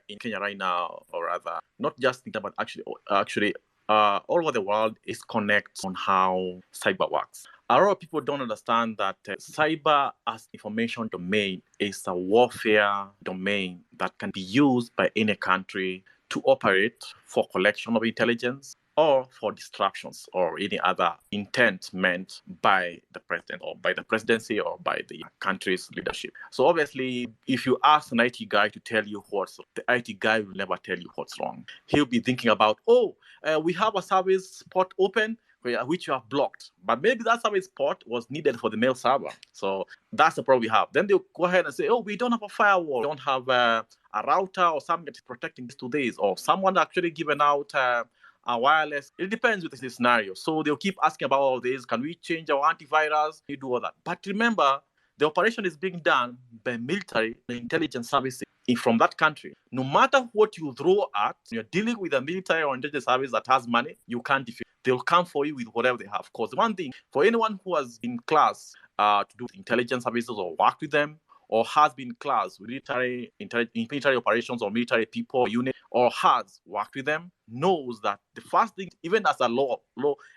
in Kenya right now, or rather, not just in Kenya, but actually, all over the world is connect on how cyber works. A lot of people don't understand that cyber as information domain is a warfare domain that can be used by any country to operate for collection of intelligence, or for distractions or any other intent meant by the president or by the presidency or by the country's leadership. So obviously, if you ask an IT guy to tell you what's wrong, the IT guy will never tell you what's wrong. He'll be thinking about, we have a service port open, which you have blocked. But maybe that service port was needed for the mail server. So that's the problem we have. Then they'll go ahead and say, we don't have a firewall. We don't have a router or something that's protecting this 2 days. Or someone actually given out a wireless. It depends with the scenario. So they'll keep asking about all this. Can we change our antivirus? You do all that. But remember, the operation is being done by military and intelligence services from that country. No matter what you throw at, you're dealing with a military or intelligence service that has money, you can't defeat. They'll come for you with whatever they have. Because one thing, for anyone who has been in class to do intelligence services or work with them, or has been in class with military operations or military people or unit, or has worked with them, knows that the first thing, even as a law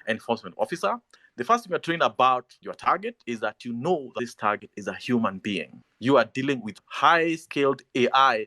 enforcement officer, the first thing you're trained about your target is that you know that this target is a human being. You are dealing with high-scaled AI,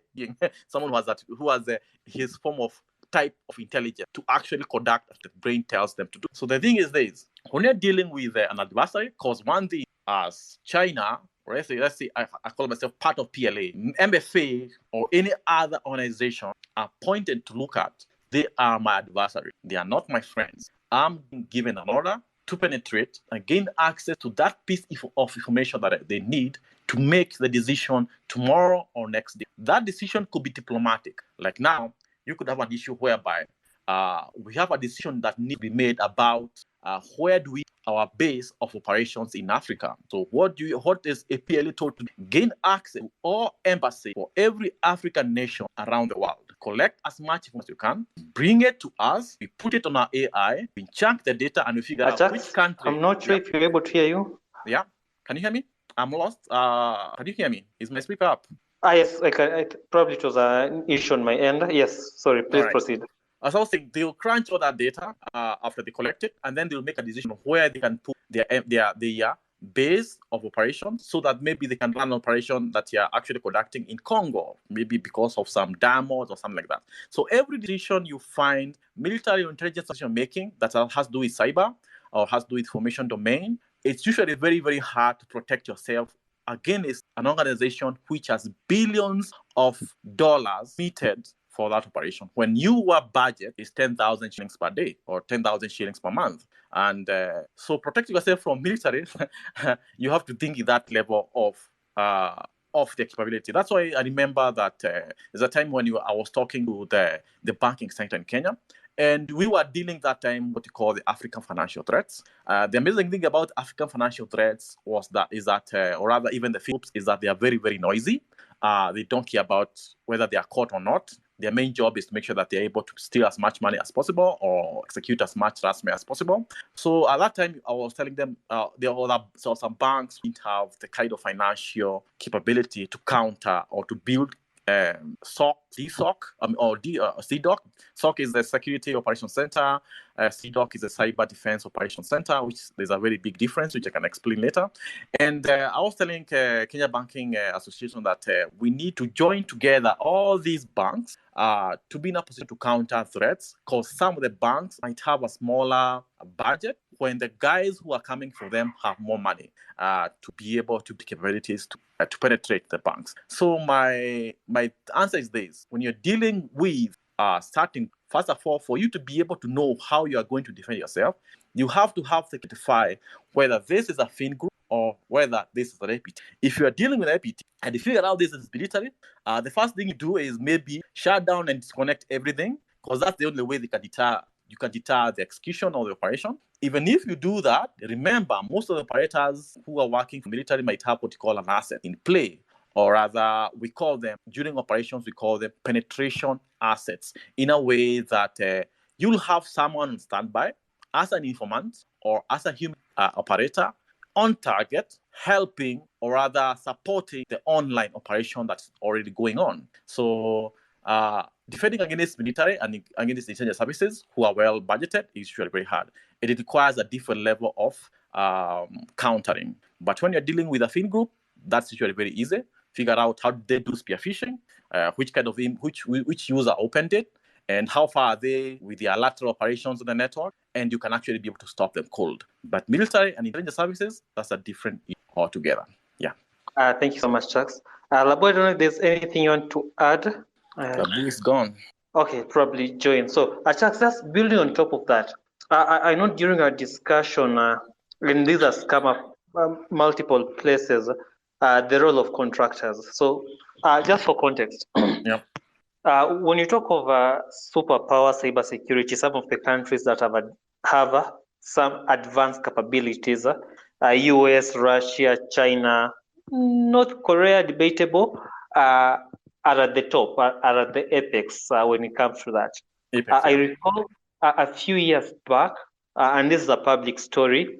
someone who has his form of type of intelligence to actually conduct as the brain tells them to do. So the thing is this, when you're dealing with an adversary, because one thing as China, or let's say I call myself part of PLA, MFA, or any other organization are pointed to look at, they are my adversary. They are not my friends. I'm given an order to penetrate and gain access to that piece of information that they need to make the decision tomorrow or next day. That decision could be diplomatic. Like now, you could have an issue whereby we have a decision that needs to be made about where do we our base of operations in Africa. So what is a PLA told to gain access to all embassies for every African nation around the world? Collect as much information as you can, bring it to us, we put it on our AI, we chunk the data, and we figure out which country. I'm not sure if you're able to hear you. Yeah. Can you hear me? I'm lost. Can you hear me? Is my speaker up? Yes, I can. Probably it was an issue on my end. Yes, sorry, please proceed. As I was saying, they'll crunch all that data after they collect it, and then they'll make a decision of where they can put their base of operations, so that maybe they can run an operation that you're actually conducting in Congo, maybe because of some damos or something like that. So every decision you find military or intelligence decision making that has to do with cyber or has to do with information domain, it's usually very, very hard to protect yourself against an organization which has billions of dollars committed for that operation, when your budget is 10,000 shillings per day or 10,000 shillings per month. And so protecting yourself from military, you have to think in that level of the capability. That's why I remember that there's a time when I was talking to the banking sector in Kenya, and we were dealing that time what you call the African financial threats. The amazing thing about African financial threats or rather even the groups, is that they are very, very noisy. They don't care about whether they are caught or not. Their main job is to make sure that they're able to steal as much money as possible or execute as much ransom as possible. So at that time, I was telling them some banks didn't have the kind of financial capability to counter or to build CDOC. SOC is the Security Operations Center. CDOC is the Cyber Defense Operations Center, which there's a very big difference, which I can explain later. And I was telling Kenya Banking Association that we need to join together all these banks to be in a position to counter threats, because some of the banks might have a smaller budget when the guys who are coming for them have more money to be able to have capabilities to penetrate the banks. So my answer is this: when you're dealing with starting, first of all, for you to be able to know how you are going to defend yourself, you have to identify whether this is a fin group or whether this is an APT. If you are dealing with APT and you figure out this is military, the first thing you do is maybe shut down and disconnect everything, because that's the only way you can deter the execution of the operation. Even if you do that, remember, most of the operators who are working for military might have what you call an asset in play, or rather, during operations, we call them penetration assets, in a way that you'll have someone on standby as an informant or as a human operator on target, helping or rather supporting the online operation that's already going on. So defending against military and against intelligence services who are well budgeted is usually very hard. It requires a different level of countering. But when you're dealing with a fin group, that's usually very easy. Figure out how they do spear phishing, which user opened it, and how far are they with their lateral operations on the network, and you can actually be able to stop them cold. But military and intelligence services, that's a different issue altogether. Yeah. Thank you so much, Chucks. Labo, I don't know if there's anything you want to add. Labo is gone. Okay, probably join. So, Chucks, just building on top of that, I know during our discussion, and this has come up multiple places, the role of contractors. So, just for context, yeah. When you talk of superpower cybersecurity, some of the countries that have some advanced capabilities, US, Russia, China, North Korea, debatable, are at the top, are at the apex when it comes to that. I recall a few years back, and this is a public story,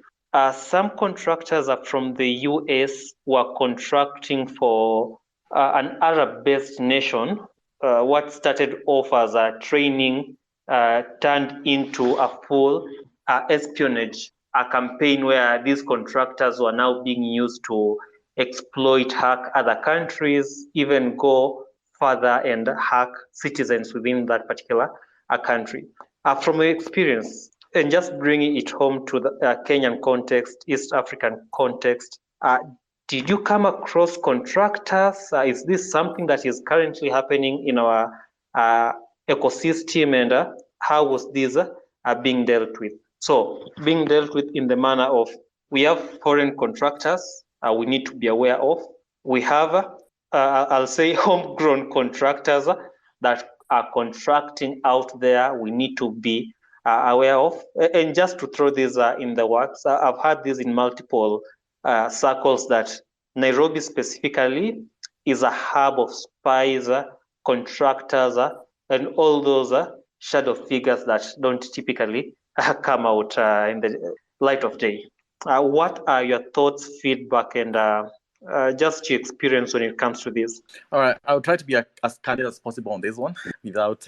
some contractors from the US were contracting for an Arab-based nation. What started off as a training turned into a full espionage, a campaign where these contractors were now being used to exploit, hack other countries, even go further and hack citizens within that particular country. From your experience, and just bringing it home to the Kenyan context, East African context, did you come across contractors? Is this something that is currently happening in our ecosystem, and how was this being dealt with? So, being dealt with in the manner of, we have foreign contractors we need to be aware of. We have, I'll say, homegrown contractors that are contracting out there. We need to be aware of. And just to throw this in the works, I've had this in multiple circles that Nairobi specifically is a hub of spies, contractors, and all those shadow figures that don't typically come out in the light of day. What are your thoughts, feedback, and just your experience when it comes to this? All right, I'll try to be as candid as possible on this one without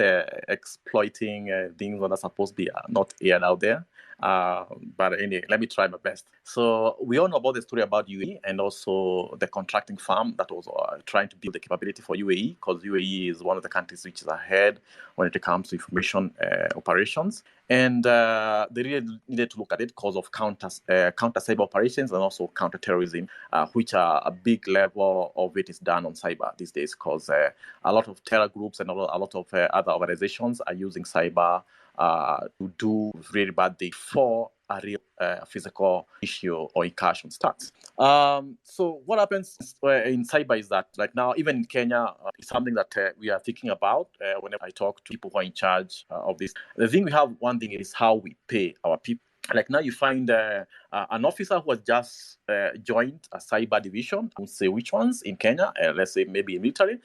exploiting things that are supposed to be not aired out there. But anyway, let me try my best. So we all know about the story about UAE and also the contracting firm that was trying to build the capability for UAE, because UAE is one of the countries which is ahead when it comes to information operations. And they really needed to look at it because of counter cyber operations and also counterterrorism, which are a big level of it is done on cyber these days, because a lot of terror groups and a lot of other organizations are using cyber to do really bad things for a real physical issue or incursion starts. So what happens in cyber is that right now, even in Kenya, it's something that we are thinking about whenever I talk to people who are in charge of this. The thing we have, one thing is how we pay our people. Like now you find an officer who has just joined a cyber division, I won't say which ones in Kenya, let's say maybe in military.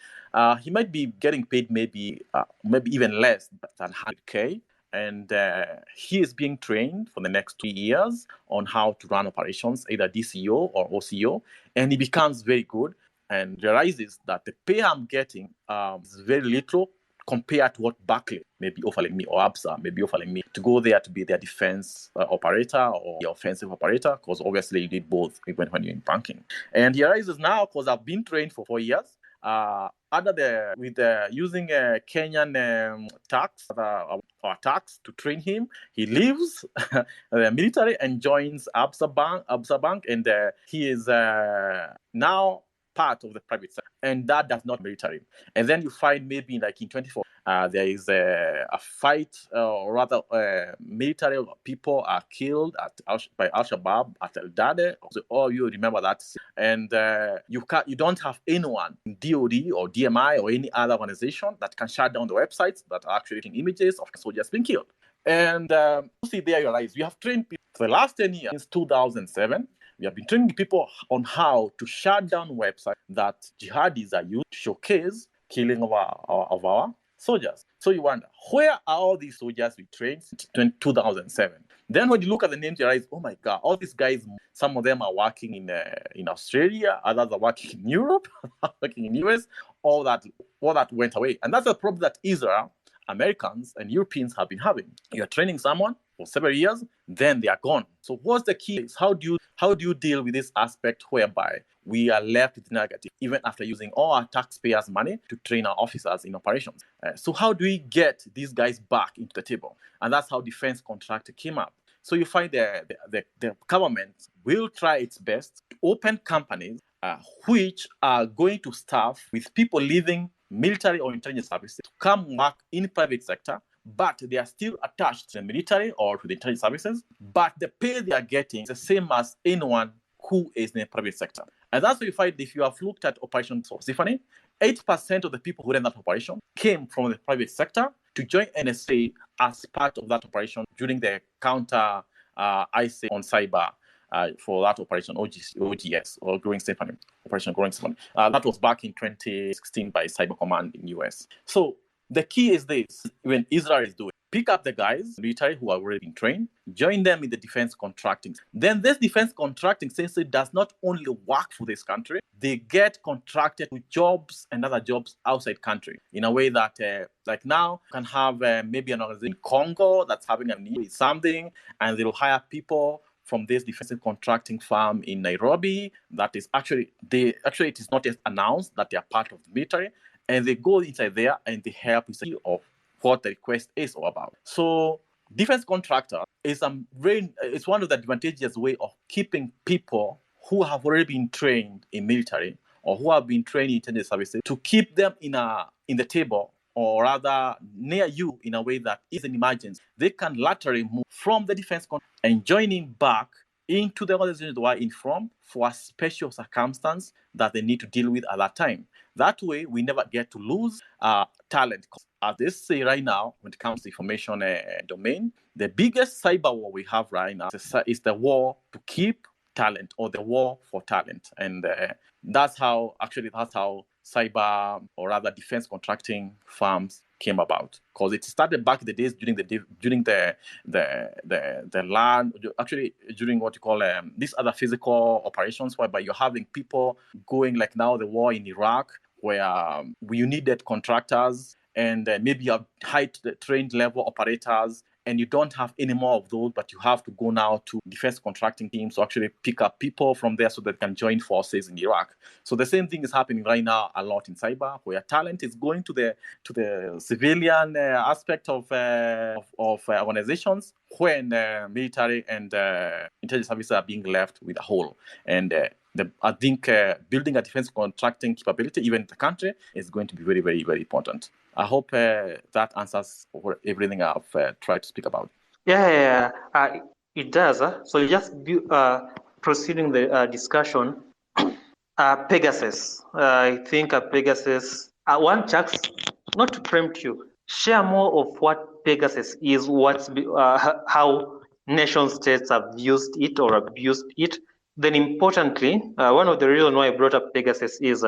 He might be getting paid maybe even less than 100K. And he is being trained for the next 2 years on how to run operations, either DCO or OCO. And he becomes very good and realizes that the pay I'm getting is very little compared to what Barclays may be offering me, or ABSA may be offering me, to go there to be their defense operator or the offensive operator, because obviously you need both even when you're in banking. And he realizes now, because I've been trained for 4 years, using Kenyan tax to train him, he leaves the military and joins ABSA Bank, and he is now part of the private sector, and that does not military. And then you find maybe like in 24, there is a fight, or rather, military people are killed by Al-Shabaab at El Dade. So, oh, you remember that? And you don't have anyone in DOD or DMI or any other organization that can shut down the websites that are actually taking images of soldiers being killed. And you see there, you realize we have trained people for the last 10 years, since 2007. We have been training people on how to shut down websites that jihadis are used to showcase killing of our soldiers. So you wonder, where are all these soldiers we trained since 2007? Then when you look at the names, you realize, oh my God, all these guys, some of them are working in Australia, others are working in Europe, working in US, all that went away. And that's a problem that Israel, Americans, and Europeans have been having. You're training someone, for several years, then they are gone. So what's the key? Is how do you deal with this aspect whereby we are left with negative, even after using all our taxpayers' money to train our officers in operations? So how do we get these guys back into the table? And that's how defense contractor came up. So you find the government will try its best to open companies which are going to staff with people leaving military or intelligence services to come work in private sector, but they are still attached to the military or to the intelligence services, but the pay they are getting is the same as anyone who is in the private sector. And that's why you find, if you have looked at operations of Symphony, 8% of the people who ran that operation came from the private sector to join NSA as part of that operation during the counter ISA on cyber for that operation, OGS, or Growing Symphony, Operation Growing Symphony. That was back in 2016 by Cyber Command in US. So the key is this: when Israel is doing, pick up the guys, military who are already been trained, join them in the defense contracting. Then this defense contracting, since it does not only work for this country, they get contracted with jobs and other jobs outside country in a way that, like now, you can have maybe an organization in Congo that's having a need with something, and they'll hire people from this defensive contracting firm in Nairobi. That is actually it is not yet announced that they are part of the military, and they go inside there and they help with of what the request is all about. So defense contractor is it's one of the advantageous way of keeping people who have already been trained in military or who have been trained in intelligence services, to keep them in the table, or rather near you, in a way that is an emergency. They can laterally move from the defense contract and joining back into the organization they are in from for a special circumstance that they need to deal with at that time. That way, we never get to lose talent. As they say right now, when it comes to information domain, the biggest cyber war we have right now is the war to keep talent, or the war for talent. And that's how cyber, or rather defense contracting firms came about, because it started back in the days during the land, actually during what you call these other physical operations, whereby you're having people going, like now the war in Iraq, where you needed contractors, and maybe you have high trained level operators, and you don't have any more of those, but you have to go now to defense contracting teams to actually pick up people from there so that they can join forces in Iraq. So the same thing is happening right now a lot in cyber, where talent is going to the civilian aspect of organizations, when military and intelligence services are being left with a hole. And I think building a defense contracting capability, even in the country, is going to be very, very, very important. I hope that answers everything I've tried to speak about. Yeah, it does. So just proceeding the discussion, Pegasus. I think Pegasus, one chance, not to preempt you, share more of what Pegasus is, how nation states have used it or abused it. Then importantly, one of the reasons why I brought up Pegasus is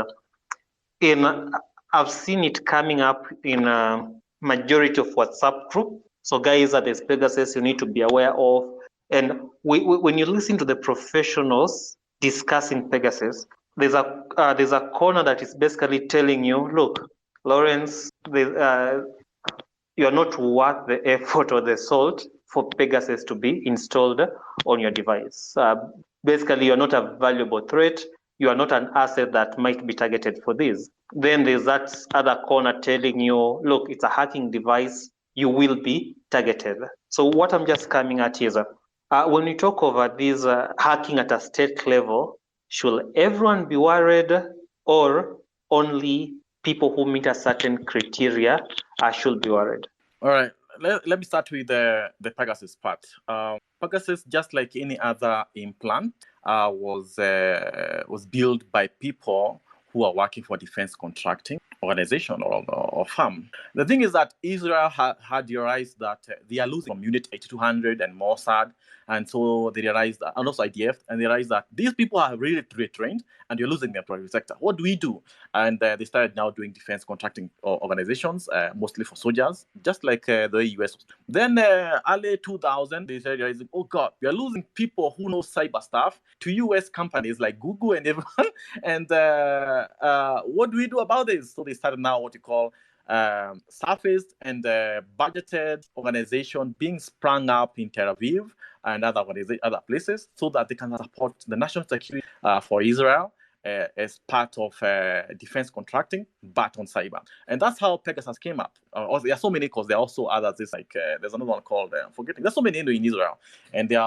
I've seen it coming up in a majority of WhatsApp group. So guys, there's Pegasus you need to be aware of. And when you listen to the professionals discussing Pegasus, there's a corner that is basically telling you, look, Lawrence, you are not worth the effort or the salt for Pegasus to be installed on your device. Basically, you're not a valuable threat. You are not an asset that might be targeted for this. Then there's that other corner telling you, look, it's a hacking device. You will be targeted. So what I'm just coming at is, when we talk over this hacking at a state level, should everyone be worried, or only people who meet a certain criteria should be worried? All right. Let me start with the Pegasus part. Pegasus, just like any other implant, was built by people who are working for defense contracting organization or firm. The thing is that Israel had realized that they are losing from Unit 8200 and Mossad, and so they realized that, and also IDF, and they realized that these people are really trained, and you're losing their private sector. What do we do? And they started now doing defense contracting organizations, mostly for soldiers, just like the US. Then early 2000, they started realizing, oh God, we are losing people who know cyber stuff to US companies like Google and everyone. And what do we do about this? So they started now what you call surfaced and budgeted organization being sprung up in Tel Aviv and other places so that they can support the national security for Israel as part of defense contracting, but on cyber. And that's how Pegasus came up. There are so many, because there are also others. It's like there's another one called, I'm forgetting. There's so many in Israel. And they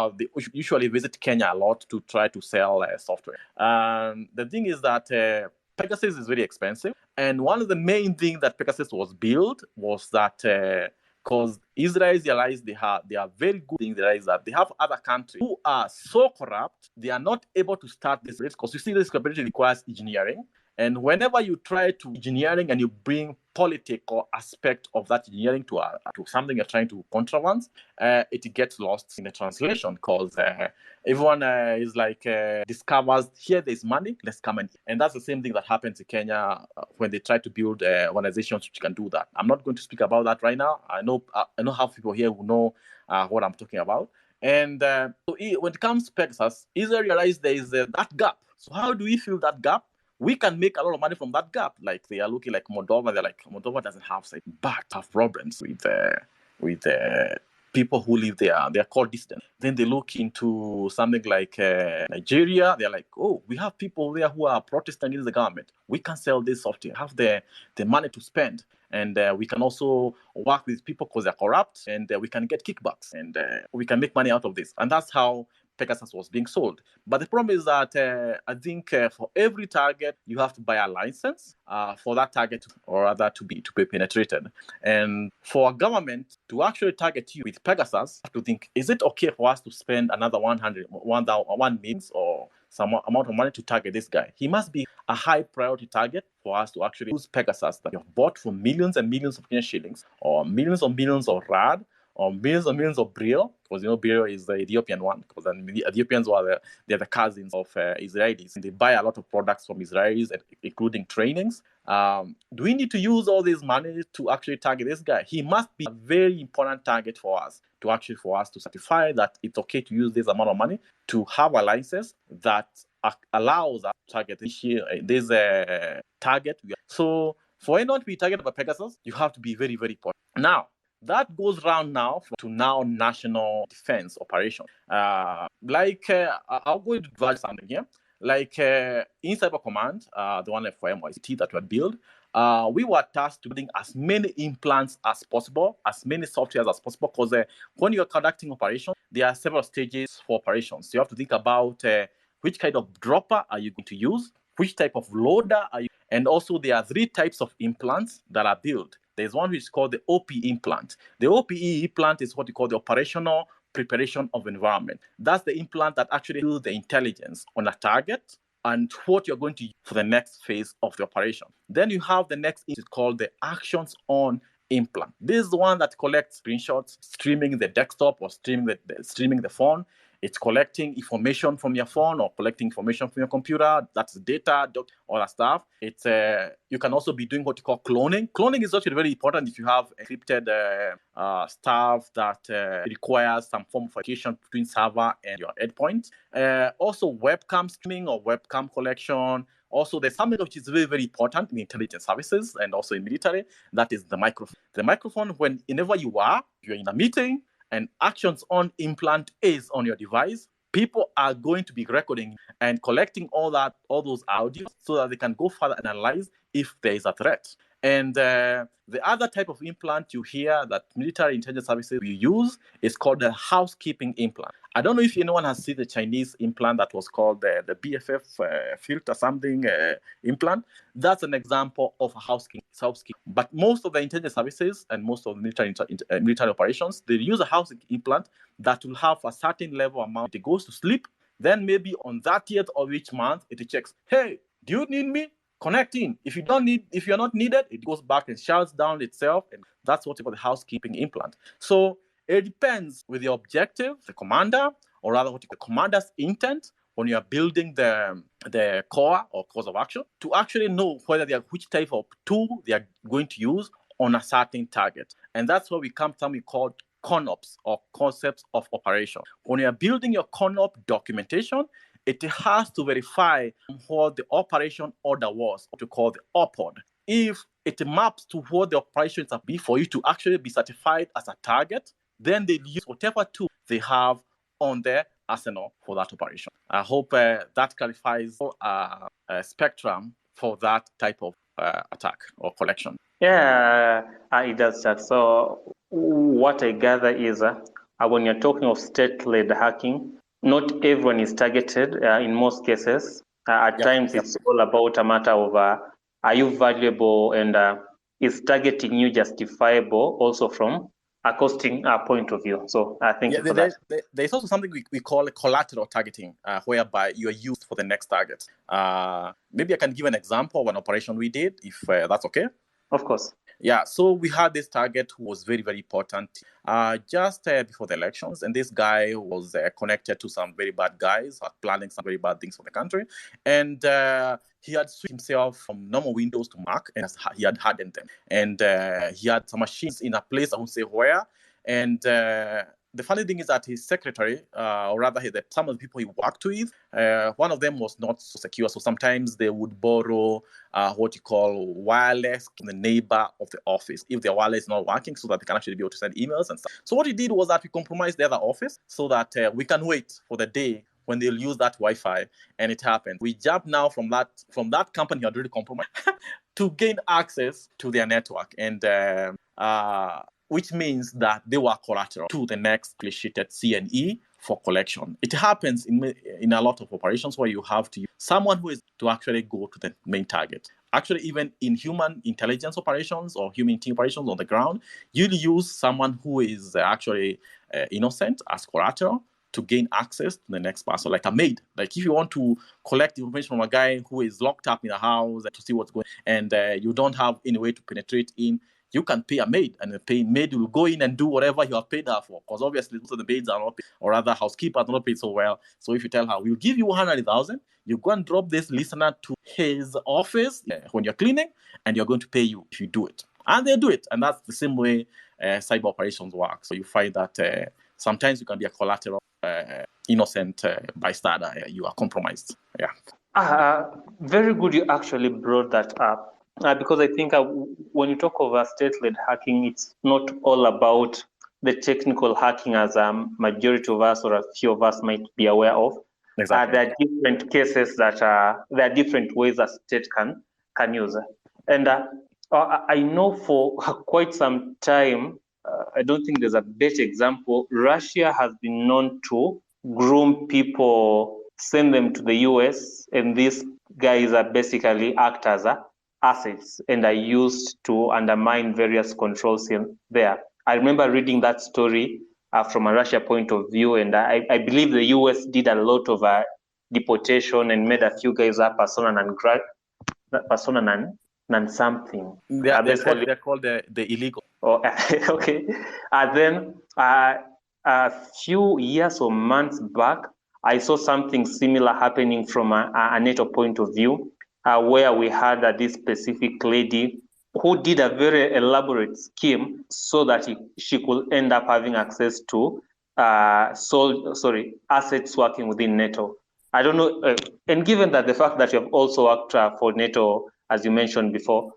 usually visit Kenya a lot to try to sell software. The thing is that Pegasus is very expensive. And one of the main things that Pegasus was built was that because Israelis realize they are very good things. They realize that they have other countries who are so corrupt, they are not able to start this race, because you see this capability requires engineering. And whenever you try to engineering and you bring political aspect of that engineering to something you're trying to contravance, it gets lost in the translation, because everyone is like discovers here there's money, let's come in. And that's the same thing that happens in Kenya when they try to build organizations which can do that. I'm not going to speak about that right now. I know half people here who know what I'm talking about. And so when it comes to Pegasus, Israel realized there is that gap. So how do we fill that gap? We can make a lot of money from that gap. Like they are looking like Moldova. They're like, Moldova doesn't have say, but have problems with people who live there. They are called dissident. Then they look into something like Nigeria. They're like, oh, we have people there who are protesting against the government. We can sell this software, have the money to spend. And we can also work with people because they're corrupt, and we can get kickbacks, and we can make money out of this. And that's how Pegasus was being sold. But the problem is that I think for every target, you have to buy a license for that target, or rather to be penetrated. And for a government to actually target you with Pegasus, you have to think, is it okay for us to spend another 1 million or some amount of money to target this guy? He must be a high priority target for us to actually use Pegasus that you've bought for millions and millions of Kenyan shillings, or millions of rand, or millions and millions of Bril, because Bril is the Ethiopian one, because the Ethiopians they're the cousins of Israelis, and they buy a lot of products from Israelis, including trainings. Do we need to use all this money to actually target this guy? He must be a very important target for us to certify that it's okay to use this amount of money to have a license that allows us to target this target. So for anyone to be targeted by Pegasus, you have to be very, very important. Now, that goes round now to national defense operation. I'll go to advise something here. Like in Cyber Command, the one for MYCT that we had built, we were tasked to building as many implants as possible, as many softwares as possible, because when you're conducting operations, there are several stages for operations. So you have to think about which kind of dropper are you going to use, which type of loader are you, and also there are 3 types of implants that are built. There's one which is called the OPE implant. The OPE implant is what you call the operational preparation of environment. That's the implant that actually builds the intelligence on a target and what you're going to use for the next phase of the operation. Then you have the next is called the actions on implant. This is the one that collects screenshots, streaming the desktop or streaming the phone. It's collecting information from your phone or collecting information from your computer. That's data, all that stuff. It's you can also be doing what you call cloning. Cloning is actually very important if you have encrypted stuff that requires some form of communication between server and your endpoint. Also, webcam streaming or webcam collection. Also, there's something which is very, very important in intelligence services and also in military. That is the microphone. The microphone, whenever you're in a meeting, and actions on implant is on your device, people are going to be recording and collecting all those audios so that they can go further and analyze if there is a threat. And the other type of implant you hear that military intelligence services will use is called the housekeeping implant. I don't know if anyone has seen the Chinese implant that was called the BFF filter something implant. That's an example of a housekeeping. But most of the intelligence services and most of the military operations, they use a housekeeping implant that will have a certain level amount. It goes to sleep. Then maybe on 30th of each month, it checks, hey, do you need me? Connect in. If you're not needed, it goes back and shuts down itself. And that's what you call the housekeeping implant. So it depends with the objective, the commander, or rather what you call the commander's intent when you are building the core or course of action to actually know which type of tool they are going to use on a certain target. And that's where we come to something called CONOPS or concepts of operation. When you are building your CONOP documentation, it has to verify what the operation order was, what we call the OPOD. if it maps to what the operations are be for you to actually be certified as a target, then they use whatever tool they have on their arsenal for that operation. I hope that clarifies spectrum for that type of attack or collection. Yeah, it does that. So what I gather is when you're talking of state-led hacking, not everyone is targeted in most cases. At times, it's all about a matter of are you valuable, and is targeting you justifiable also from a costing point of view. So thank you for that. There's also something we call collateral targeting, whereby you are used for the next target. Maybe I can give an example of an operation we did, if that's okay. Of course. Yeah, so we had this target who was very, very important just before the elections. And this guy was connected to some very bad guys, planning some very bad things for the country. And he had switched himself from normal Windows to Mac, and he had hardened them. And he had some machines in a place, I won't say where. And the funny thing is that his secretary, or rather some of the people he worked with, one of them was not so secure. So sometimes they would borrow what you call wireless from the neighbor of the office if their wireless is not working, so that they can actually be able to send emails and stuff. So what he did was that we compromised the other office so that we can wait for the day when they'll use that Wi-Fi, and it happened. We jumped now from that company who had already compromised to gain access to their network, and which means that they were collateral to the next sheeted CNE for collection. It happens in a lot of operations where you have to use someone who is to actually go to the main target. Actually, even in human intelligence operations or human team operations on the ground, you'll use someone who is actually innocent as collateral to gain access to the next person, like a maid. Like if you want to collect information from a guy who is locked up in a house to see what's going on, and you don't have any way to penetrate in, you can pay a maid, and the maid will go in and do whatever you have paid her for. Because obviously, most of the maids are not paid, or rather, housekeepers are not paid so well. So if you tell her, we'll give you 100,000, you go and drop this listener to his office when you're cleaning, and you're going to pay you if you do it. And they do it. And that's the same way cyber operations work. So you find that sometimes you can be a collateral, innocent bystander. You are compromised. Yeah. Very good you actually brought that up. Because I think when you talk of state-led hacking, it's not all about the technical hacking as a majority of us or a few of us might be aware of. Exactly. There are different cases that there are different ways a state can use. And I know for quite some time, I don't think there's a better example. Russia has been known to groom people, send them to the US, and these guys are basically act as assets and are used to undermine various controls in there. I remember reading that story from a Russia point of view, and I believe the US did a lot of deportation and made a few guys a persona non something. They're called the illegal. Oh, okay. Then a few years or months back, I saw something similar happening from a NATO point of view. Where we had this specific lady who did a very elaborate scheme so that she could end up having access to assets working within NATO. I don't know, and given that the fact that you have also worked for NATO, as you mentioned before,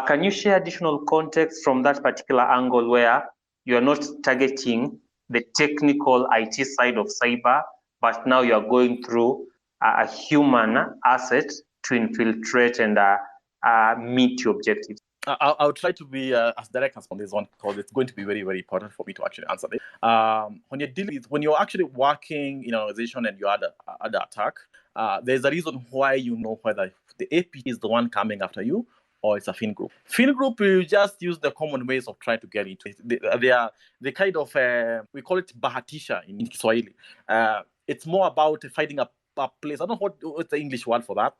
can you share additional context from that particular angle where you are not targeting the technical IT side of cyber, but now you are going through a human asset to infiltrate and meet your objectives? I'll try to be as direct as on this one, because it's going to be very, very important for me to actually answer this. When you're actually working in an organization and you're under attack, there's a reason why you know whether the AP is the one coming after you or it's a fin group. Fin group, you just use the common ways of trying to get into it. They are the kind of, we call it bahatisha in Kiswahili. It's more about finding a place. I don't know what's the English word for that.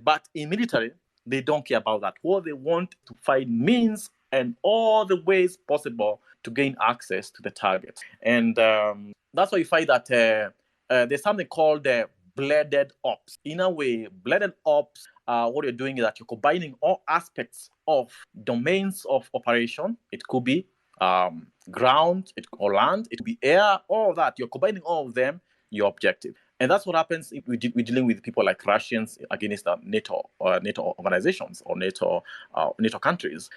But in military, they don't care about that. What they want to find means and all the ways possible to gain access to the target. And that's why you find that there's something called blended ops. In a way, blended ops, what you're doing is that you're combining all aspects of domains of operation. It could be ground, or land, it could be air, all of that. You're combining all of them, your objective. And that's what happens if we're dealing with people like Russians against NATO organizations or NATO countries.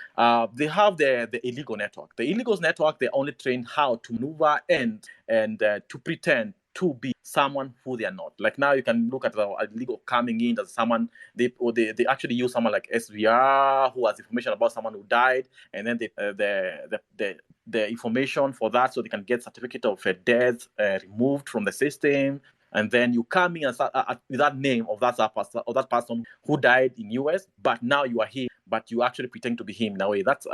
They have the illegal network. The illegal network, they only train how to maneuver and to pretend to be someone who they are not. Like now, you can look at the illegal coming in as someone they actually use someone like SVR who has information about someone who died, and then the information for that, so they can get certificate of death removed from the system. And then you come in with that name of that person who died in US, but now you are him, but you actually pretend to be him in a way. That's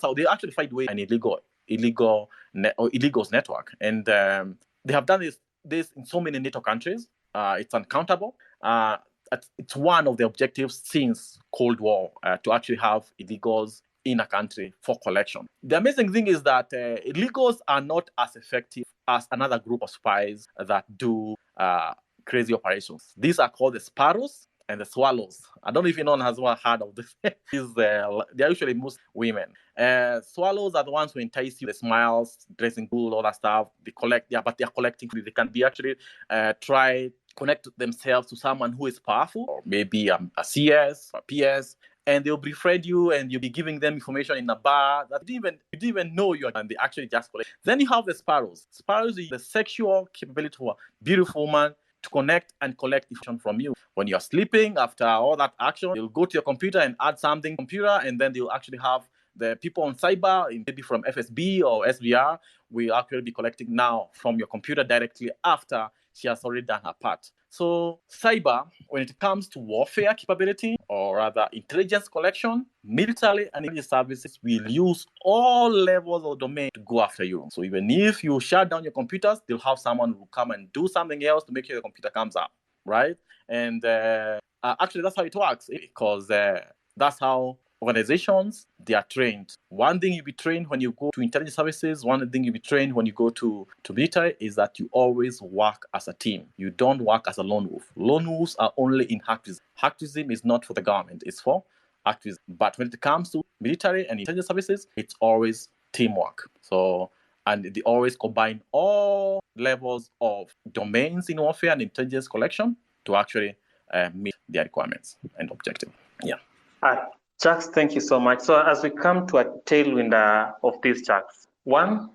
how they actually find way an illegals network, and they have done this in so many NATO countries. It's uncountable. It's one of the objectives since Cold War to actually have illegals in a country for collection. The amazing thing is that illegals are not as effective as another group of spies that do crazy operations. These are called the Sparrows and the Swallows. I don't know if anyone has heard of this. They're usually most women. Swallows are the ones who entice you, the smiles, dressing cool, all that stuff. They collect, but they're collecting. They can be actually try connect themselves to someone who is powerful, or maybe a CS or PS, and they'll befriend you, and you'll be giving them information in a bar that you didn't even know you are, and they actually just collect. Then you have the Sparrows. Sparrows is the sexual capability for a beautiful woman to connect and collect information from you. When you're sleeping, after all that action, they'll go to your computer and add something computer, and then they'll actually have the people on cyber, maybe from FSB or SVR, will actually be collecting now from your computer directly after she has already done her part. So cyber, when it comes to warfare capability, or rather intelligence collection, military and intelligence services will use all levels of domain to go after you. So even if you shut down your computers, they'll have someone who will come and do something else to make sure the computer comes up, right? And actually, that's how it works, because that's how organizations, they are trained. One thing you'll be trained when you go to intelligence services, one thing you'll be trained when you go to military is that you always work as a team. You don't work as a lone wolf. Lone wolves are only in hacktivism. Hacktivism is not for the government, it's for activism. But when it comes to military and intelligence services, it's always teamwork. So, and they always combine all levels of domains in warfare and intelligence collection to actually meet their requirements and objective. Yeah. Chucks, thank you so much. So as we come to a tailwind of these Chucks, one,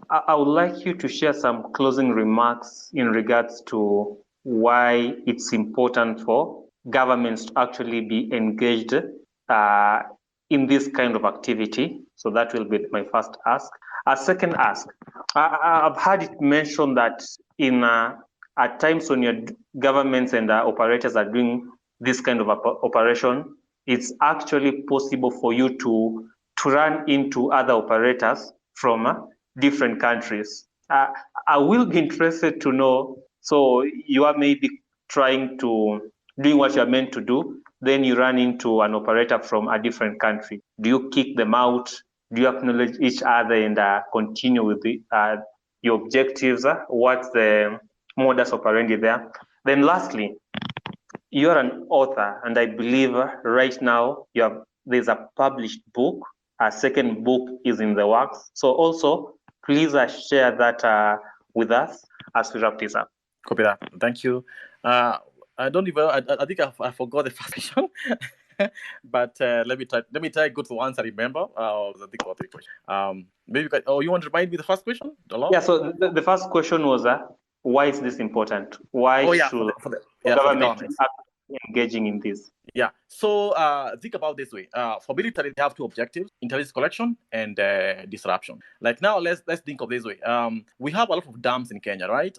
I would like you to share some closing remarks in regards to why it's important for governments to actually be engaged in this kind of activity. So that will be my first ask. A second ask, I've heard it mentioned that in at times when your governments and operators are doing this kind of operation, it's actually possible for you to run into other operators from different countries. I will be interested to know, so you are maybe doing what you're meant to do, then you run into an operator from a different country. Do you kick them out? Do you acknowledge each other and continue with your objectives? What's the modus operandi there? Then lastly, you're an author, and I believe right now there's a published book. A second book is in the works. So also, please share that with us as we wrap this up. Copy that. Thank you. I think I forgot the first question. But let me try good to answer. Remember, I think about the question. Maybe you want to remind me the first question? Yeah. So the first question was why is this important? Why should the government engaging in this? Yeah. So think about this way. For military, they have two objectives: intelligence collection and disruption. Like now, let's think of this way. We have a lot of dams in Kenya, right?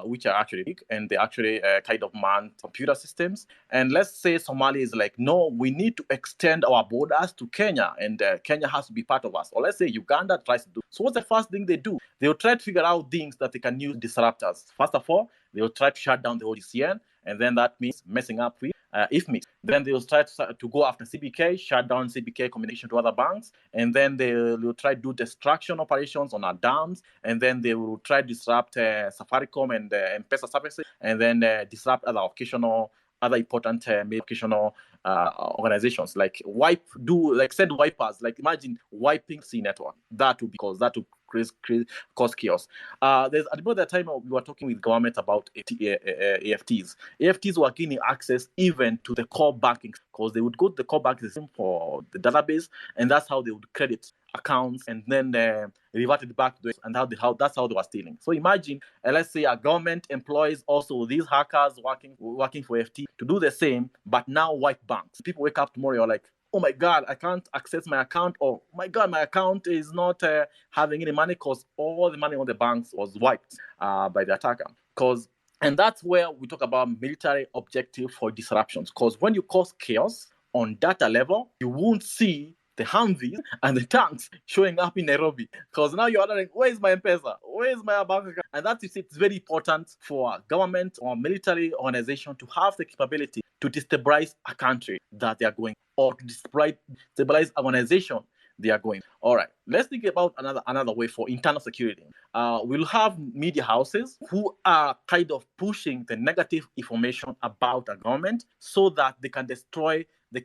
Which are actually big, and they actually kind of man computer systems. And let's say Somalia is like, no, we need to extend our borders to Kenya, and Kenya has to be part of us. Or let's say Uganda tries to do. So what's the first thing they do? They'll try to figure out things that they can use disruptors. First of all, they'll try to shut down the OGCN, and then that means messing up with IFMIX. Then they'll try to go after CBK, shut down CBK communication to other banks, and then they will try to do destruction operations on our dams, and then they will try to disrupt Safaricom and M-Pesa services, and then disrupt other important occasional organizations, like send wipers. Like imagine wiping C network. That would cause chaos. There's at the time we were talking with government about AFTs. AFTs were gaining access even to the core banking because they would go to the core banking system for the database, and that's how they would credit accounts and then revert it back to it, and that's how they were stealing. So imagine, let's say a government employs also these hackers working for AFT to do the same, but now wipe banks. People wake up tomorrow, you're like, oh my God, I can't access my account, or my God, my account is not having any money because all the money on the banks was wiped by the attacker. And that's where we talk about military objective for disruptions. Because when you cause chaos on data level, you won't see the Humvees and the tanks showing up in Nairobi. Because now you're wondering, where is my M-Pesa? Where is my bank account? And that's it's very important for a government or military organization to have the capability to destabilize a country that they are going, or to destabilize an organization they are going. All right, let's think about another way for internal security. We'll have media houses who are kind of pushing the negative information about a government so that they can destroy the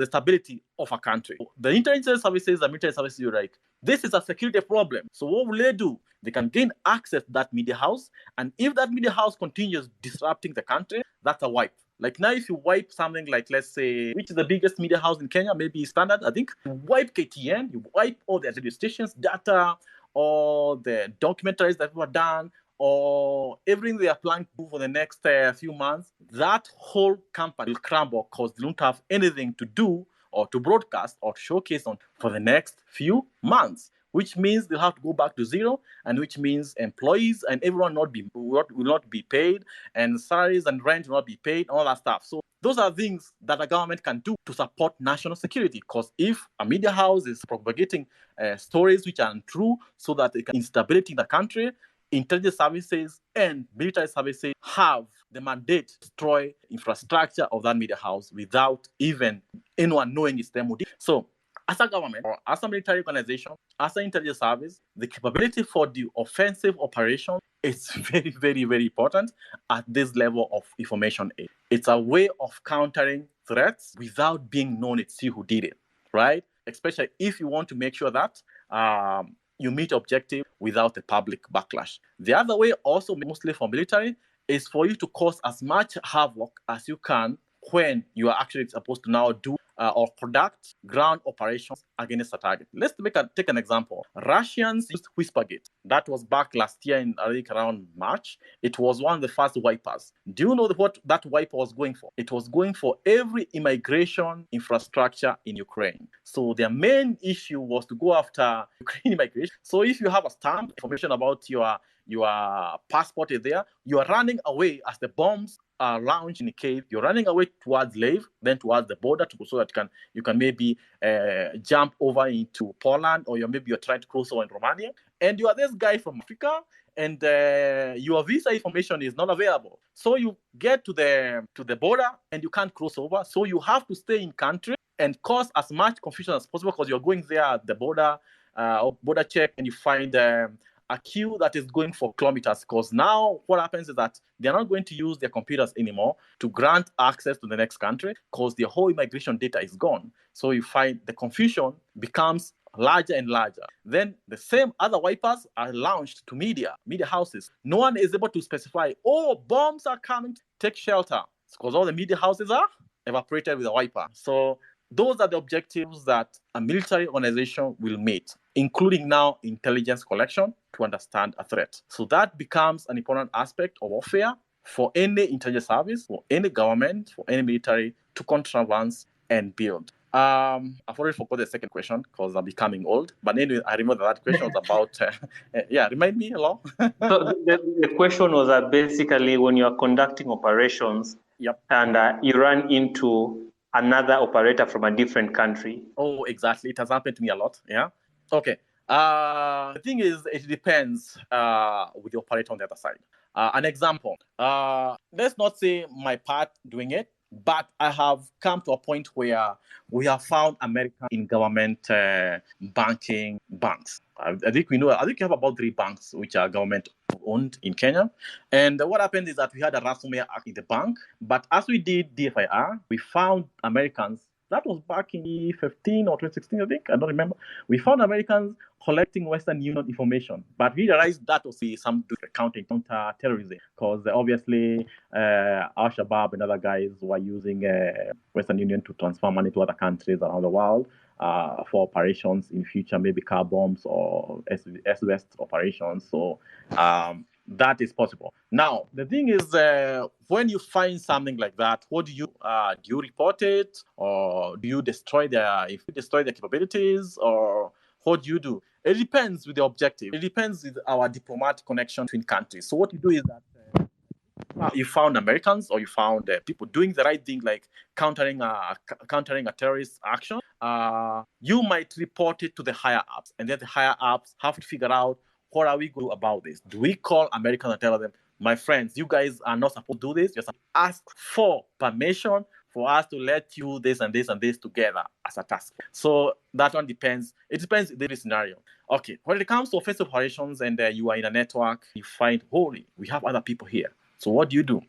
stability of a country. The intelligence services and military services, you're like, this is a security problem. So what will they do? They can gain access to that media house, and if that media house continues disrupting the country, that's a wipe. Like now, if you wipe something like, let's say, which is the biggest media house in Kenya, maybe Standard, I think, you wipe KTN, you wipe all the radio stations, data, all the documentaries that were done, or everything they are planning to do for the next few months, that whole company will crumble because they don't have anything to do or to broadcast or to showcase on for the next few months, which means they'll have to go back to zero, and which means employees and everyone will not be paid, and salaries and rent will not be paid, and all that stuff. So those are things that a government can do to support national security, because if a media house is propagating stories which are untrue so that it can instability in the country, intelligence services and military services have the mandate to destroy infrastructure of that media house without even anyone knowing it's them. So as a government or as a military organization, as an intelligence service, the capability for the offensive operation is very, very, very important at this level of information age. It's a way of countering threats without being known it's you who did it, right? Especially if you want to make sure that you meet objective without a public backlash. The other way, also mostly for military, is for you to cause as much havoc as you can when you are actually supposed to now do or conduct ground operations against a target. Let's take an example. Russians used Whispergate. That was back last year in, I think, around March. It was one of the first wipers. Do you know what that wiper was going for? It was going for every immigration infrastructure in Ukraine. So their main issue was to go after Ukraine immigration. So if you have a stamp information about your passport is there, you are running away as the bombs are launched in a cave. You're running away towards Lviv, then towards the border, so that you can maybe jump over into Poland, or you're trying to cross over in Romania, and you are this guy from Africa, and your visa information is not available. So you get to the border and you can't cross over. So you have to stay in country and cause as much confusion as possible, because you're going there at the border check, and you find a queue that is going for kilometers, because now what happens is that they're not going to use their computers anymore to grant access to the next country, because the whole immigration data is gone. So you find the confusion becomes larger and larger. Then the same other wipers are launched to media houses. No one is able to specify, bombs are coming, take shelter, because all the media houses are evaporated with a wiper. So those are the objectives that a military organization will meet, including now intelligence collection to understand a threat. So that becomes an important aspect of warfare for any intelligence service, for any government, for any military to contravance and build. I've already forgot the second question because I'm becoming old. But anyway, I remember that question was about, remind me along. So the question was that basically when you are conducting operations, yep, and you run into another operator from a different country. Oh, exactly. It has happened to me a lot. Yeah. Okay. The thing is, it depends with the operator on the other side. An example. Let's not say my part doing it, but I have come to a point where we have found America in government banking banks. I think you have about 3 banks which are government owned in Kenya. And what happened is that we had a ransomware act in the bank. But as we did DFIR, we found Americans That was back in 2015 or 2016, I think. I don't remember. We found Americans collecting Western Union information, but we realized that was some counter-terrorism, because obviously Al-Shabaab and other guys were using Western Union to transfer money to other countries around the world for operations in future, maybe car bombs or S-West operations. So that is possible. Now, the thing is, when you find something like that, what do? Do you report it, or do you destroy their capabilities, or what do you do? It depends with the objective. It depends with our diplomatic connection between countries. So what you do is that you found Americans, or you found people doing the right thing, like countering a terrorist action. You might report it to the higher ups, and then the higher ups have to figure out, what are we going to do about this? Do we call Americans and tell them, my friends, you guys are not supposed to do this. You're supposed to ask for permission for us to let you this and this and this together as a task. So that one depends. It depends on the scenario. Okay, when it comes to offensive operations and you are in a network, you find, holy, we have other people here. So what do?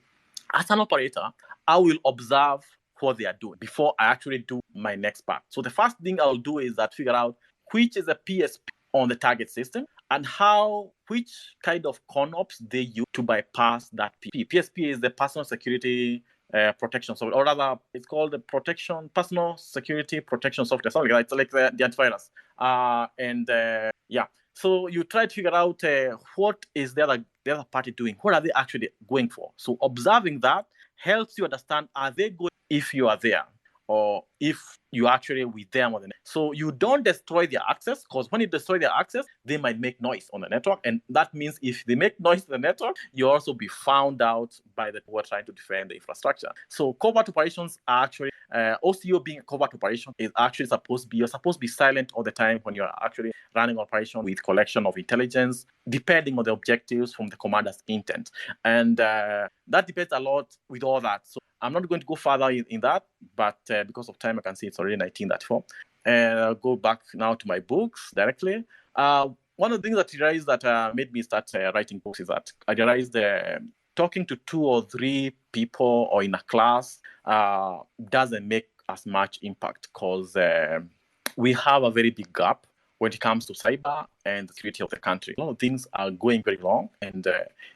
As an operator, I will observe what they are doing before I actually do my next part. So the first thing I'll do is that figure out which is a PSP on the target system, and which kind of ConOps they use to bypass that PSP. PSP is the personal security protection software, or rather, it's called the personal security protection software. Something like that. It's like the antivirus. So you try to figure out what is the other party doing. What are they actually going for? So observing that helps you understand, are they going if you are there, or if you actually with them on the network. So you don't destroy their access, because when you destroy their access, they might make noise on the network. And that means if they make noise on the network, you'll also be found out by the people trying to defend the infrastructure. So covert operations are actually, OCO being a covert operation is actually you're supposed to be silent all the time when you're actually running an operation with collection of intelligence, depending on the objectives from the commander's intent. And that depends a lot with all that. So I'm not going to go further in that, but because of time, I can see it's already 1994. And I'll go back now to my books directly. One of the things that I realized that made me start writing books is that I realized talking to 2 or 3 people or in a class doesn't make as much impact, because we have a very big gap when it comes to cyber and the security of the country. A lot of things are going very wrong, and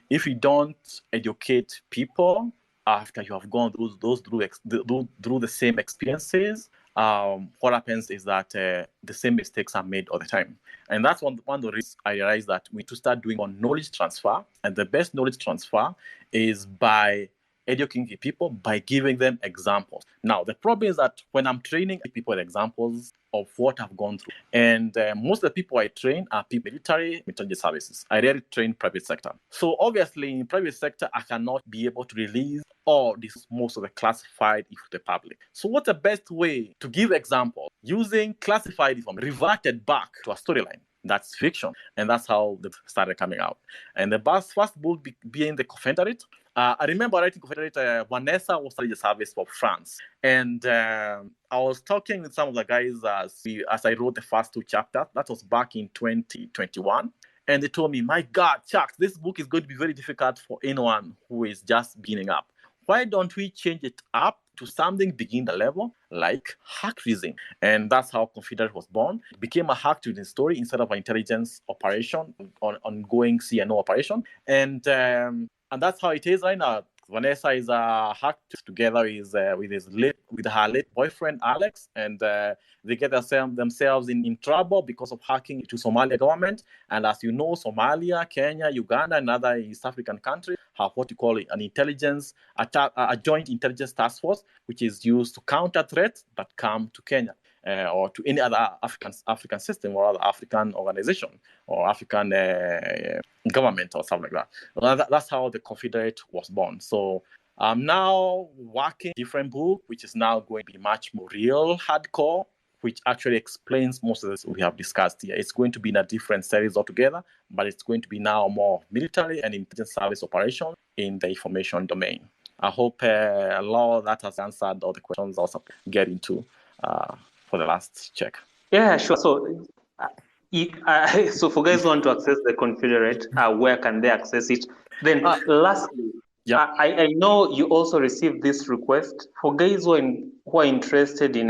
if you don't educate people after you have gone through the same experiences, what happens is that the same mistakes are made all the time. And that's one of the reasons I realized that we need to start doing more knowledge transfer. And the best knowledge transfer is by educating people, by giving them examples. Now, the problem is that when I'm training people with examples of what I've gone through, and most of the people I train are people military, intelligence services. I rarely train private sector. So obviously in private sector, I cannot be able to release all this, most of the classified info to the public. So what's the best way to give examples? Using classified information reverted back to a storyline. That's fiction. And that's how they started coming out. And the first book being The Confederate. I remember writing Confederate, Vanessa was studying the service for France. And I was talking with some of the guys as I wrote the first 2 chapters. That was back in 2021. And they told me, my God, Chuck, this book is going to be very difficult for anyone who is just beginning up. Why don't we change it up to something beginner level, like hack reasoning? And that's how Confederate was born. It became a hack reasoning story instead of an intelligence operation, ongoing CNO operation. And that's how it is right now. Vanessa is hacked together with her late boyfriend Alex, and they get themselves in trouble because of hacking to Somalia government. And as you know, Somalia, Kenya, Uganda, and other East African countries have what you call an intelligence attack, a joint intelligence task force, which is used to counter threats that come to Kenya. Or to any other African system or other African organization or African government or something like that. That's how the Confederate was born. So I'm now working different book, which is now going to be much more real hardcore, which actually explains most of this we have discussed here. It's going to be in a different series altogether, but it's going to be now more military and intelligence service operation in the information domain. I hope a lot of that has answered all the questions I was get into for the last check. Yeah, sure. So, so for guys who want to access the Confederate, where can they access it? Then, lastly, Yeah. I know you also received this request for guys who are interested in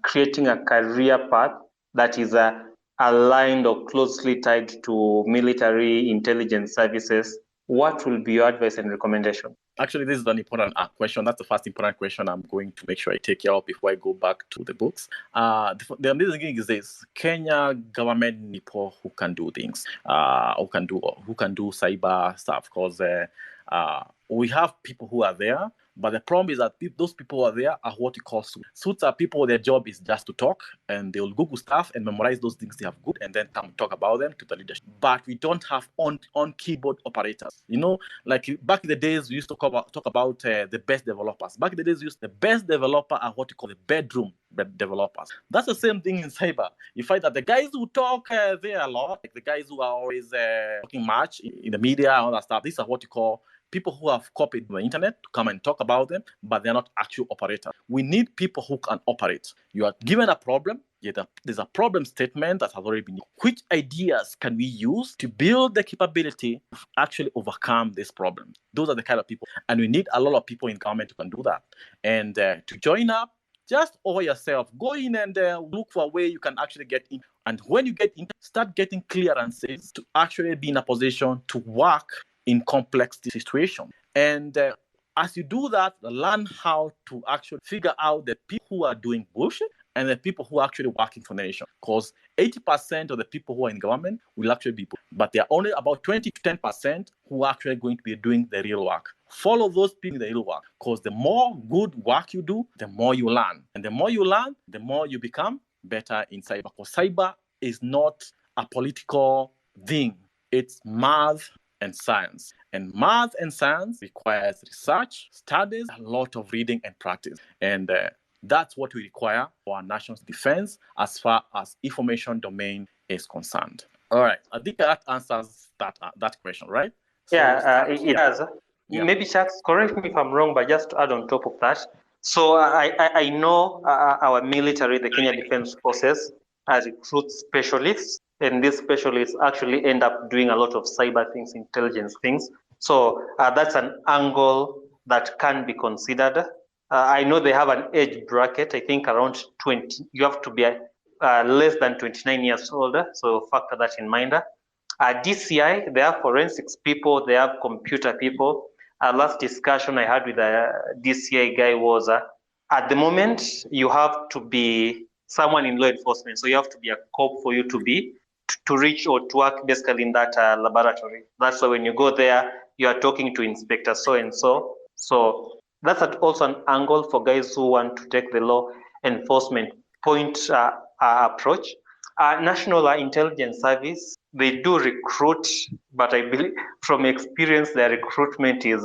creating a career path that is aligned or closely tied to military intelligence services. What will be your advice and recommendation? Actually, this is an important question. That's the first important question I'm going to make sure I take care of before I go back to the books. The amazing thing is this: Kenya government need people who can do things, who can do cyber stuff. Because we have people who are there, but the problem is that those people who are there are what we call suits. Suits are people, their job is just to talk, and they'll Google stuff and memorize those things they have good, and then come talk about them to the leadership. But we don't have on keyboard operators. Like back in the days, we used to talk about the best developers. Back in the days, the best developer are what you call the bedroom developers. That's the same thing in cyber. You find that the guys who talk there a lot, like the guys who are always talking much in the media and all that stuff, these are what you call people who have copied the internet to come and talk about them, but they're not actual operators. We need people who can operate. You are given a problem, there's a problem statement that has already been. Which ideas can we use to build the capability to actually overcome this problem? Those are the kind of people. And we need a lot of people in government who can do that. And to join up, just over yourself, go in and look for a way you can actually get in. And when you get in, start getting clearances to actually be in a position to work in complex situations. And as you do that, learn how to actually figure out the people who are doing bullshit and the people who are actually working for the nation. Because 80% of the people who are in government will actually be bullshit, but there are only about 20 to 10% who are actually going to be doing the real work. Follow those people in the real work, because the more good work you do, the more you learn. And the more you learn, the more you become better in cyber. Because cyber is not a political thing. It's math and science. And math and science requires research, studies, a lot of reading and practice. And that's what we require for our national defense as far as information domain is concerned. All right. I think that answers that question, right? It does. Yeah. Maybe Chucks, correct me if I'm wrong, but just to add on top of that. So I know our military, the Kenya Defense Forces, recruits specialists, and these specialists actually end up doing a lot of cyber things, intelligence things. So that's an angle that can be considered. I know they have an age bracket, I think around 20. You have to be less than 29 years old, so factor that in mind. DCI, they have forensics people, they have computer people. Last discussion I had with a DCI guy was, at the moment, you have to be someone in law enforcement. So you have to be a cop for you to reach or to work basically in that laboratory. That's why when you go there, you are talking to Inspector so-and-so. So that's also an angle for guys who want to take the law enforcement point approach. National Intelligence Service, they do recruit, but I believe from experience, their recruitment is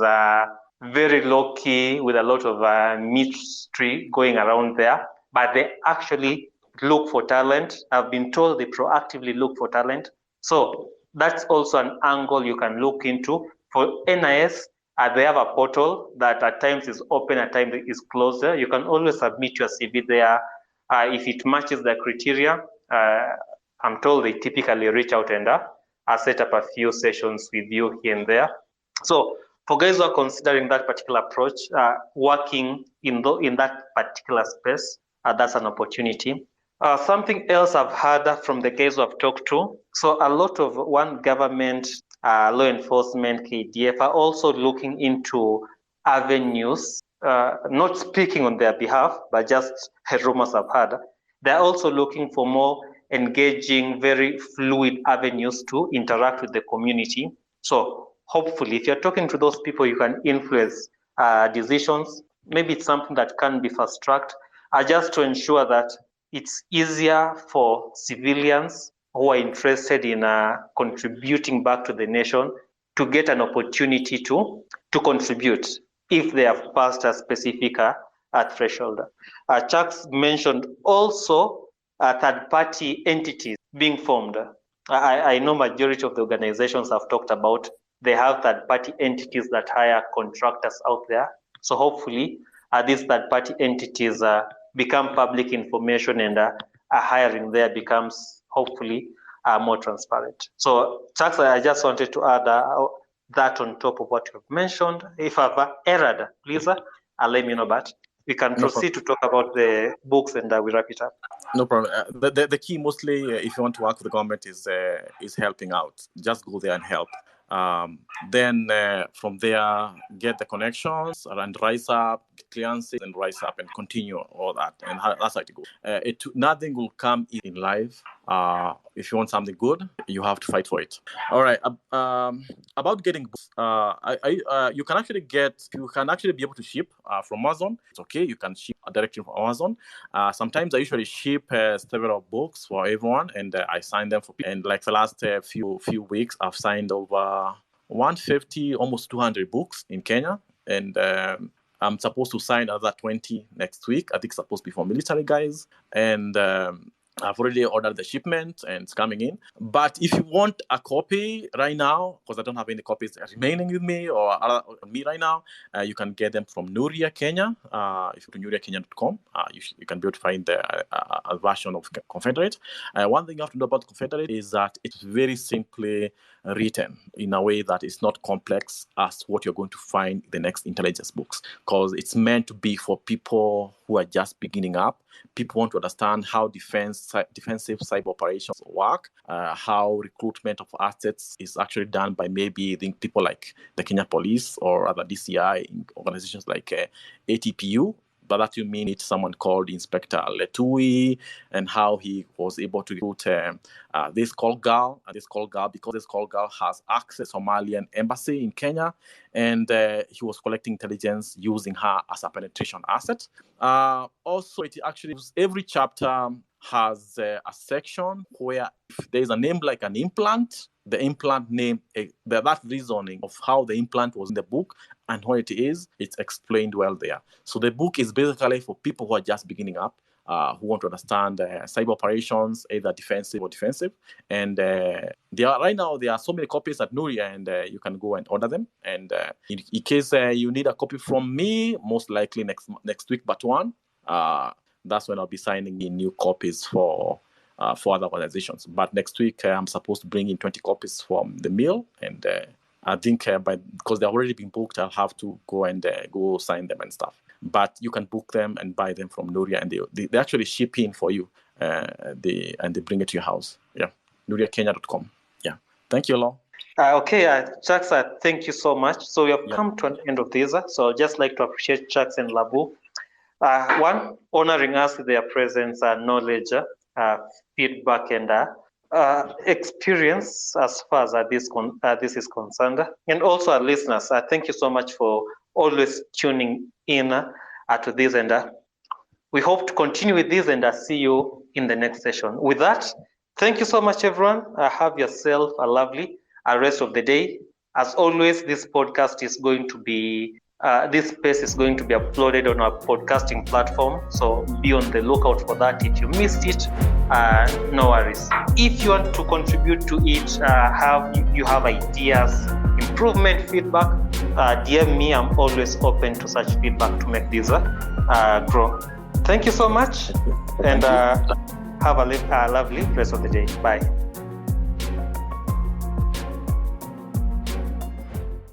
very low key with a lot of mystery going around there. But they actually look for talent. I've been told they proactively look for talent. So that's also an angle you can look into. For NIS, they have a portal that at times is open, at times is closed. You can always submit your CV there. If it matches the criteria, I'm told they typically reach out and set up a few sessions with you here and there. So for guys who are considering that particular approach, working in that particular space, that's an opportunity. Something else I've heard from the guys who I've talked to, so a lot of government, law enforcement, KDF are also looking into avenues, not speaking on their behalf, but just rumors I've heard. They're also looking for more engaging, very fluid avenues to interact with the community. So hopefully, if you're talking to those people, you can influence decisions. Maybe it's something that can be fast-tracked, just to ensure that it's easier for civilians who are interested in contributing back to the nation to get an opportunity to contribute if they have passed a specific threshold. Chucks mentioned also third-party entities being formed. I know majority of the organizations I've talked about, they have third-party entities that hire contractors out there. So hopefully these third-party entities become public information, and hiring there becomes hopefully more transparent. So Chucks, I just wanted to add that on top of what you've mentioned. If I've erred, please let me know, but we can proceed to talk about the books and we wrap it up. No problem. The key mostly, if you want to work with the government, is helping out. Just go there and help. Then from there, get the connections and rise up, clearances and rise up and continue all that. And that's how it goes. Nothing will come in life. If you want something good, you have to fight for it. All right. About getting books, you can actually be able to ship from Amazon. It's okay. You can ship directly from Amazon. Sometimes I usually ship several books for everyone, and I sign them for people. And like the last few weeks, I've signed over 150, almost 200 books in Kenya, and I'm supposed to sign another 20 next week. I think it's supposed to be for military guys, and I've already ordered the shipment and it's coming in. But if you want a copy right now, because I don't have any copies remaining with me or on me right now, you can get them from Nuria Kenya. If you go to nuriakenya.com, you can be able to find a version of Confederate. One thing you have to know about Confederate is that it's very simply written in a way that is not complex as what you're going to find in the next intelligence books, because it's meant to be for people who are just beginning up. People want to understand how defensive cyber operations work, how recruitment of assets is actually done by maybe people like the Kenya Police or other DCI organizations like ATPU. But that you mean it's someone called Inspector Letui, and how he was able to recruit this call girl, because this call girl has access to Somalian embassy in Kenya, and he was collecting intelligence using her as a penetration asset. Also, it actually, every chapter has a section where if there's a name like an implant, the implant name, that reasoning of how the implant was in the book and what it is, it's explained well there. So the book is basically for people who are just beginning up, who want to understand cyber operations, either defensive or defensive. And right now, there are so many copies at Nuria, and you can go and order them. And in case you need a copy from me, most likely next week, but one, that's when I'll be signing in new copies for other organizations. But next week, I'm supposed to bring in 20 copies from the mill, and I think because they've already been booked, I'll have to go and go sign them and stuff. But you can book them and buy them from Nuria, and they actually ship in for you, and they bring it to your house. Yeah, nuriakenya.com. Yeah, thank you, Law. Okay, Chucks, thank you so much. So we have come to an end of this. So I'd just like to appreciate Chucks and Labu. One, honoring us with their presence, knowledge, feedback, and experience as far as this is concerned. And also our listeners, thank you so much for always tuning in to this. And we hope to continue with this and see you in the next session. With that, thank you so much, everyone. Have yourself a lovely rest of the day. As always, this podcast is going to be this space is going to be uploaded on our podcasting platform, so be on the lookout for that. If you missed it, no worries. If you want to contribute to it, you have ideas, improvement, feedback, DM me. I'm always open to such feedback to make this grow. Thank you so much, and have a lovely rest of the day. Bye.